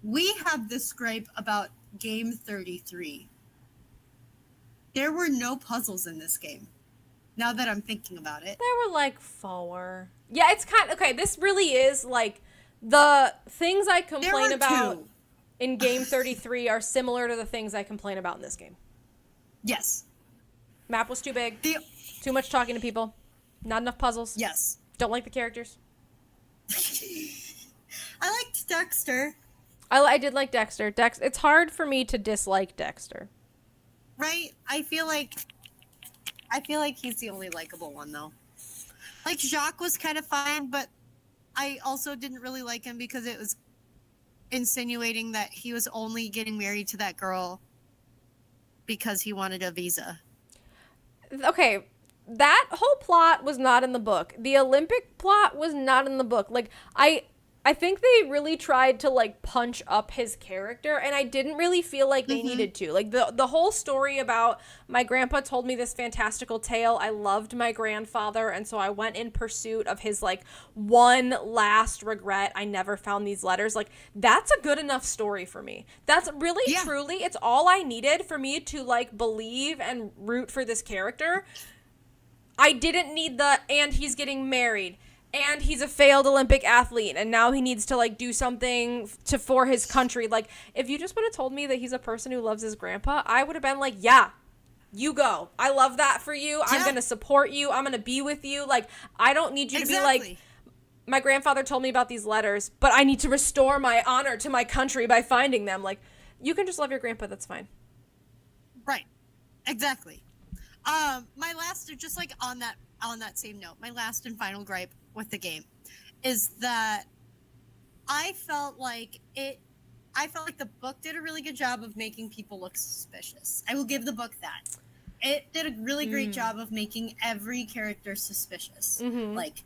We have this gripe about Game 33. There were no puzzles in this game. Now that I'm thinking about it. There were like 4. Yeah, it's kind of... Okay, this really is like... The things I complain about in Game 33 are similar to the things I complain about in this game. Yes. Map was too big. Too much talking to people. Not enough puzzles. Yes. Don't like the characters. I liked Dexter. I did like Dexter. It's hard for me to dislike Dexter. Right? I feel like he's the only likable one, though. Like, Jacques was kind of fine, but I also didn't really like him because it was insinuating that he was only getting married to that girl because he wanted a visa. Okay, that whole plot was not in the book. The Olympic plot was not in the book. Like, I think they really tried to, like, punch up his character, and I didn't really feel like they needed to. Like, the whole story about my grandpa told me this fantastical tale. I loved my grandfather, and so I went in pursuit of his, like, one last regret. I never found these letters. Like, that's a good enough story for me. That's really, truly, it's all I needed for me to, like, believe and root for this character. I didn't need and he's getting married. And he's a failed Olympic athlete, and now he needs to, like, do something for his country. Like, if you just would have told me that he's a person who loves his grandpa, I would have been like, yeah, you go. I love that for you. Yeah. I'm going to support you. I'm going to be with you. Like, I don't need you to be like, my grandfather told me about these letters, but I need to restore my honor to my country by finding them. Like, you can just love your grandpa. That's fine. Right. Exactly. My last, just like on that same note, my last and final gripe with the game is that I felt like the book did a really good job of making people look suspicious. I will give the book that. It did a really great job of making every character suspicious. Like,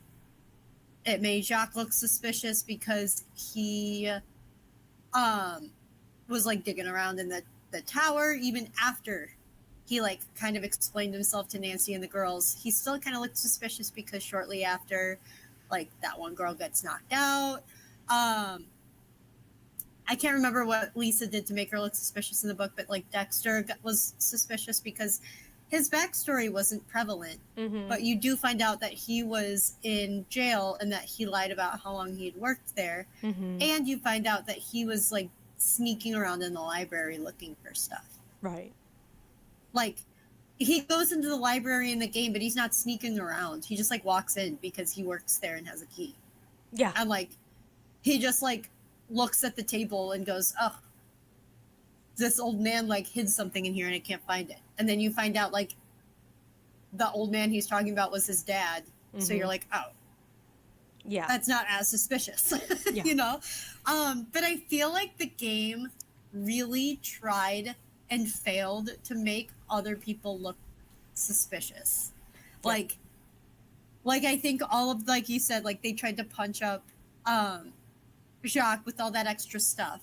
it made Jacques look suspicious because he was, like, digging around in the tower even after he, like, kind of explained himself to Nancy and the girls. He still kind of looked suspicious because shortly after, like, that one girl gets knocked out. I can't remember what Lisa did to make her look suspicious in the book, but, like, Dexter was suspicious because his backstory wasn't prevalent. But you do find out that he was in jail and that he lied about how long he had worked there. And you find out that he was, like, sneaking around in the library looking for stuff. Right. Like, he goes into the library in the game, but he's not sneaking around. He just, like, walks in because he works there and has a key. Yeah. And like he just like looks at the table and goes, oh, this old man like hid something in here and I can't find it. And then you find out like the old man he's talking about was his dad. So you're like, oh, yeah, that's not as suspicious, Yeah. you know? But I feel like the game really tried and failed to make other people look suspicious. Like I think all of, like you said, like they tried to punch up Jacques with all that extra stuff.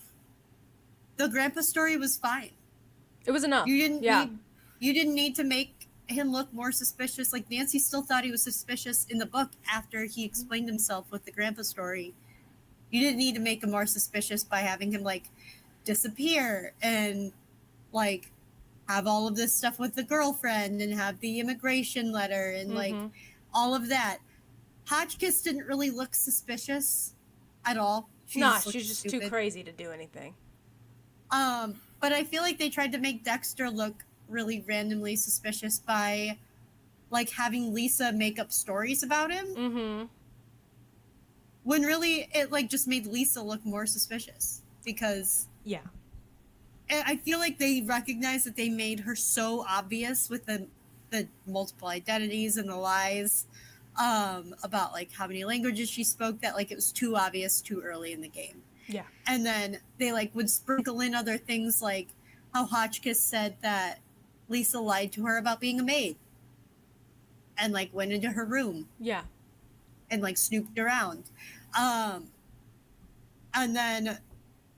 The grandpa story was fine. it was enough. You didn't need to make him look more suspicious. Like Nancy still thought he was suspicious in the book after he explained himself with the grandpa story. You didn't need to make him more suspicious by having him like disappear and like have all of this stuff with the girlfriend and have the immigration letter and like all of that. Hotchkiss didn't really look suspicious at all. She's just stupid. Too crazy to do anything. But I feel like they tried to make Dexter look really randomly suspicious by like having Lisa make up stories about him. When really it like just made Lisa look more suspicious because I feel like they recognized that they made her so obvious with the multiple identities and the lies about like how many languages she spoke that like it was too obvious too early in the game. Yeah. And then they like would sprinkle in other things like how Hotchkiss said that Lisa lied to her about being a maid and like went into her room. Yeah. And like snooped around. And then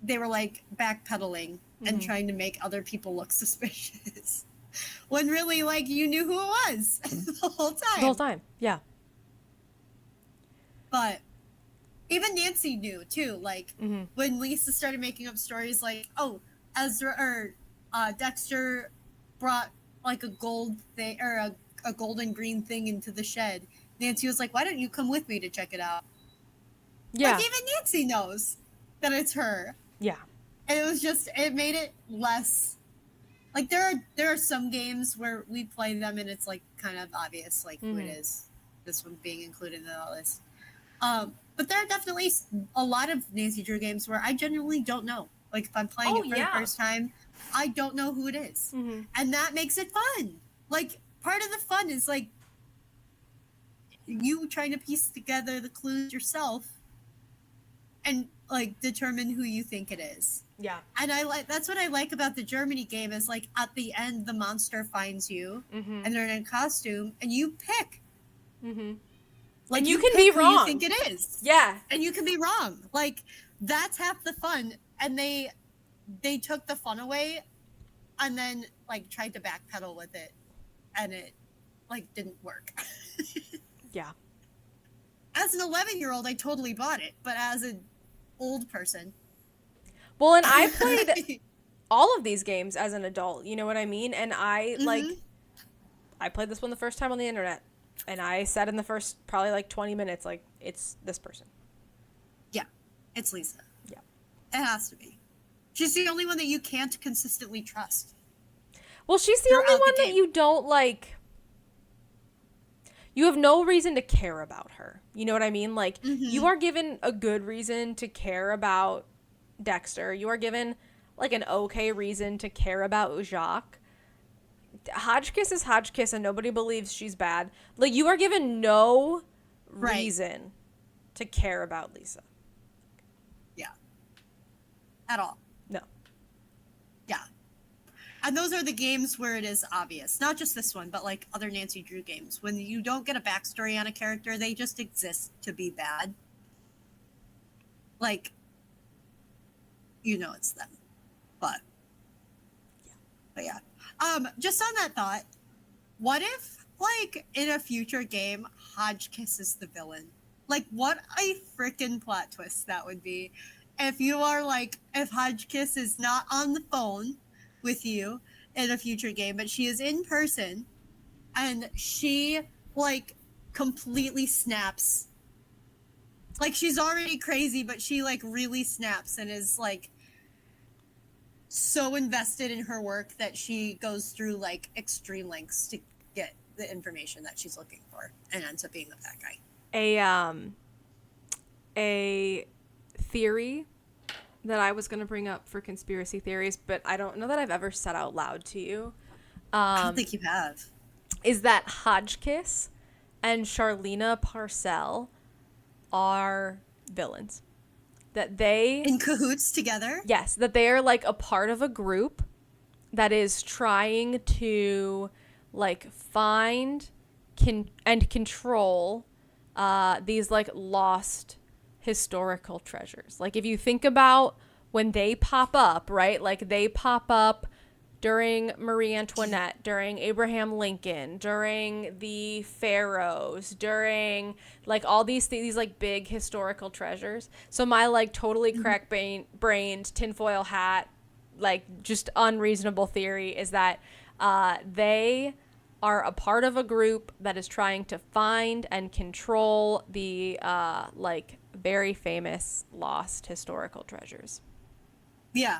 they were like backpedaling and trying to make other people look suspicious. When really like you knew who it was the whole time. The whole time. Yeah. But even Nancy knew too. Like when Lisa started making up stories like, oh, Ezra or Dexter brought like a gold thing or a golden green thing into the shed. Nancy was like, why don't you come with me to check it out? Yeah. Like even Nancy knows that it's her. Yeah. And it was just, it made it less like there are some games where we play them and it's like kind of obvious like who it is. This one being included in all this. But there are definitely a lot of Nancy Drew games where I genuinely don't know. Like if I'm playing it for the first time, I don't know who it is. And that makes it fun. Like part of the fun is like you trying to piece together the clues yourself and like determine who you think it is. Yeah. And that's what I like about the Germany game is like at the end the monster finds you and they're in a costume and you pick. Like and you can be wrong. You think it is. Yeah. And you can be wrong. Like that's half the fun. And they took the fun away and then like tried to backpedal with it and it like didn't work. Yeah. As an 11-year-old, I totally bought it, but as an old person. Well, and I played all of these games as an adult, you know what I mean? And I I played this one the first time on the internet. And I said in the first probably like 20 minutes, like, it's this person. Yeah, it's Lisa. Yeah. It has to be. She's the only one that you can't consistently trust. Well, she's the only one that you don't, like, you have no reason to care about her. You know what I mean? Like, you are given a good reason to care about Dexter. You are given, like, an okay reason to care about Jacques. Hotchkiss is Hotchkiss and nobody believes she's bad. Like, you are given no reason to care about Lisa. Yeah. At all. No. Yeah. And those are the games where it is obvious. Not just this one, but like other Nancy Drew games. When you don't get a backstory on a character, they just exist to be bad. Like, you know it's them. But yeah. Just on that thought, what if, like, in a future game, Hotchkiss is the villain? Like, what a freaking plot twist that would be. If you are, like, if Hotchkiss is not on the phone with you in a future game, but she is in person, and she, like, completely snaps. Like, she's already crazy, but she, like, really snaps and is, like, so invested in her work that she goes through like extreme lengths to get the information that she's looking for and ends up being the bad guy. a theory that I was going to bring up for conspiracy theories, but I don't know that I've ever said out loud to you. I don't think you have. Is that Hotchkiss and Charlena Parcell are villains. That they... In cahoots together? Yes, that they are like a part of a group that is trying to like find and control these like lost historical treasures. Like if you think about when they pop up, right? Like they pop up during Marie Antoinette, during Abraham Lincoln, during the pharaohs, during like all these like big historical treasures. So my like totally crack brained tinfoil hat, like just unreasonable theory is that they are a part of a group that is trying to find and control the like very famous lost historical treasures. Yeah.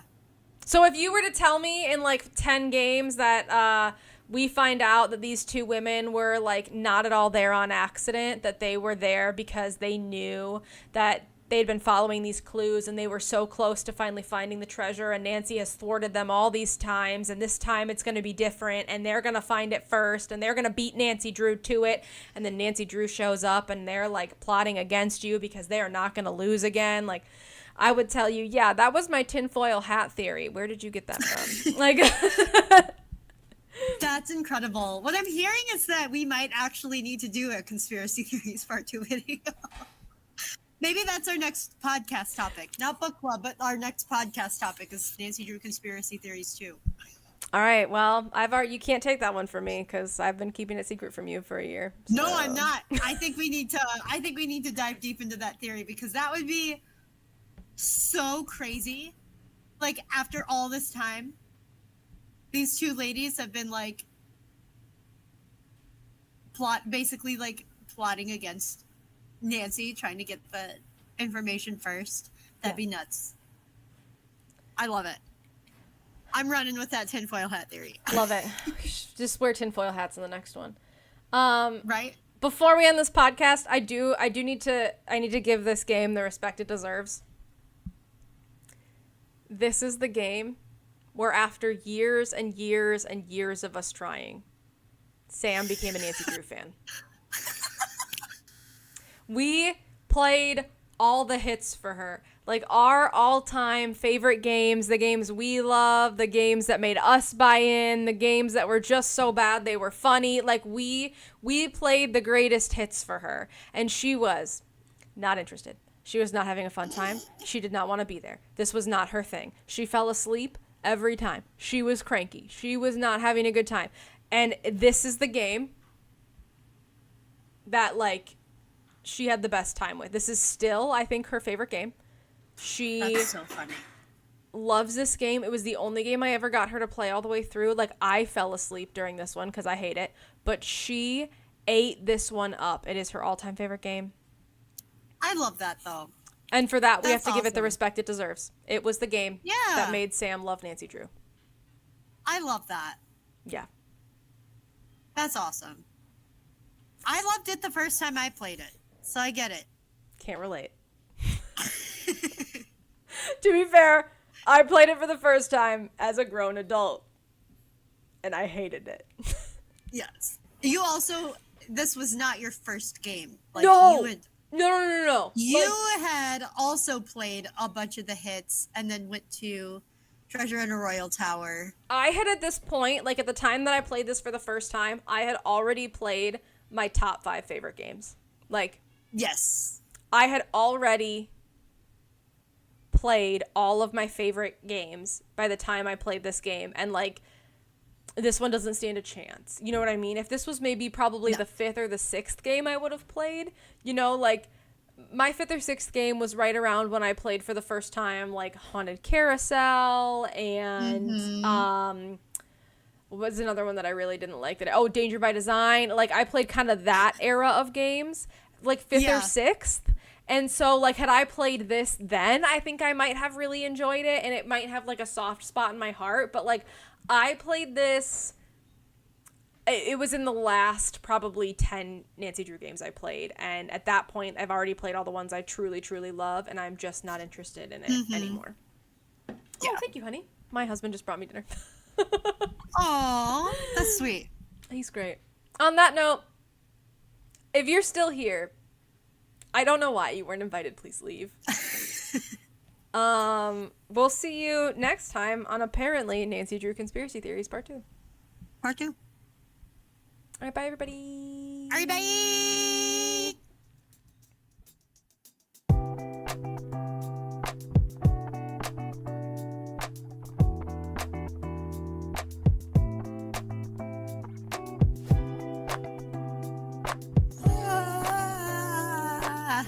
So if you were to tell me in like 10 games that we find out that these two women were like not at all there on accident, that they were there because they knew that they'd been following these clues and they were so close to finally finding the treasure, and Nancy has thwarted them all these times, and this time it's going to be different and they're going to find it first and they're going to beat Nancy Drew to it, and then Nancy Drew shows up and they're like plotting against you because they are not going to lose again. Like I would tell you, yeah, that was my tinfoil hat theory. Where did you get that from? Like, that's incredible. What I'm hearing is that we might actually need to do a conspiracy theories part 2 video. Maybe that's our next podcast topic. Not book club, but our next podcast topic is Nancy Drew conspiracy theories too. All right. Well, you can't take that one from me because I've been keeping it secret from you for a year. So. No, I'm not. I think we need to dive deep into that theory because that would be so crazy. Like after all this time, these two ladies have been like plotting against Nancy, trying to get the information first. That'd be nuts. I love it. I'm running with that tinfoil hat theory. Love it. Just wear tinfoil hats in the next one. Right? Before we end this podcast, I need to give this game the respect it deserves. This is the game where after years and years and years of us trying, Sam became a Nancy Drew fan. We played all the hits for her. Like our all-time favorite games, the games we love, the games that made us buy in, the games that were just so bad they were funny. Like we played the greatest hits for her, and she was not interested. She was not having a fun time. She did not want to be there. This was not her thing. She fell asleep every time. She was cranky. She was not having a good time. And this is the game that like she had the best time with. This is still, I think, her favorite game. That's so funny. Loves this game. It was the only game I ever got her to play all the way through. Like, I fell asleep during this one because I hate it. But she ate this one up. It is her all-time favorite game. I love that, though. And for that, we have That's to give it the awesome. respect it deserves. It was the game that made Sam love Nancy Drew. I love that. Yeah. That's awesome. I loved it the first time I played it, so I get it. Can't relate. To be fair, I played it for the first time as a grown adult, and I hated it. Yes. You also, this was not your first game. Like, No! You had, No. You had also played a bunch of the hits and then went to Treasure in a Royal Tower. I had at this point, like at the time that I played this for the first time, I had already played my top 5 favorite games. Like, Yes. I had already played all of my favorite games by the time I played this game, and like this one doesn't stand a chance. You know what I mean? If this was maybe probably the 5th or the 6th game I would have played, you know, like my 5th or 6th game was right around when I played for the first time like Haunted Carousel and what was another one that I really didn't like Danger by Design. Like I played kind of that era of games, like 5th or 6th. And so, like, had I played this then, I think I might have really enjoyed it, and it might have, like, a soft spot in my heart. But, like, I played this It was in the last probably 10 Nancy Drew games I played, and at that point I've already played all the ones I truly, truly love, and I'm just not interested in it anymore. Yeah. Oh, thank you, honey. My husband just brought me dinner. Oh, that's sweet. He's great. On that note, if you're still here, I don't know why you weren't invited. Please leave. We'll see you next time on apparently Nancy Drew Conspiracy Theories Part 2. Part 2. All right, bye, everybody. Everybody! Ah.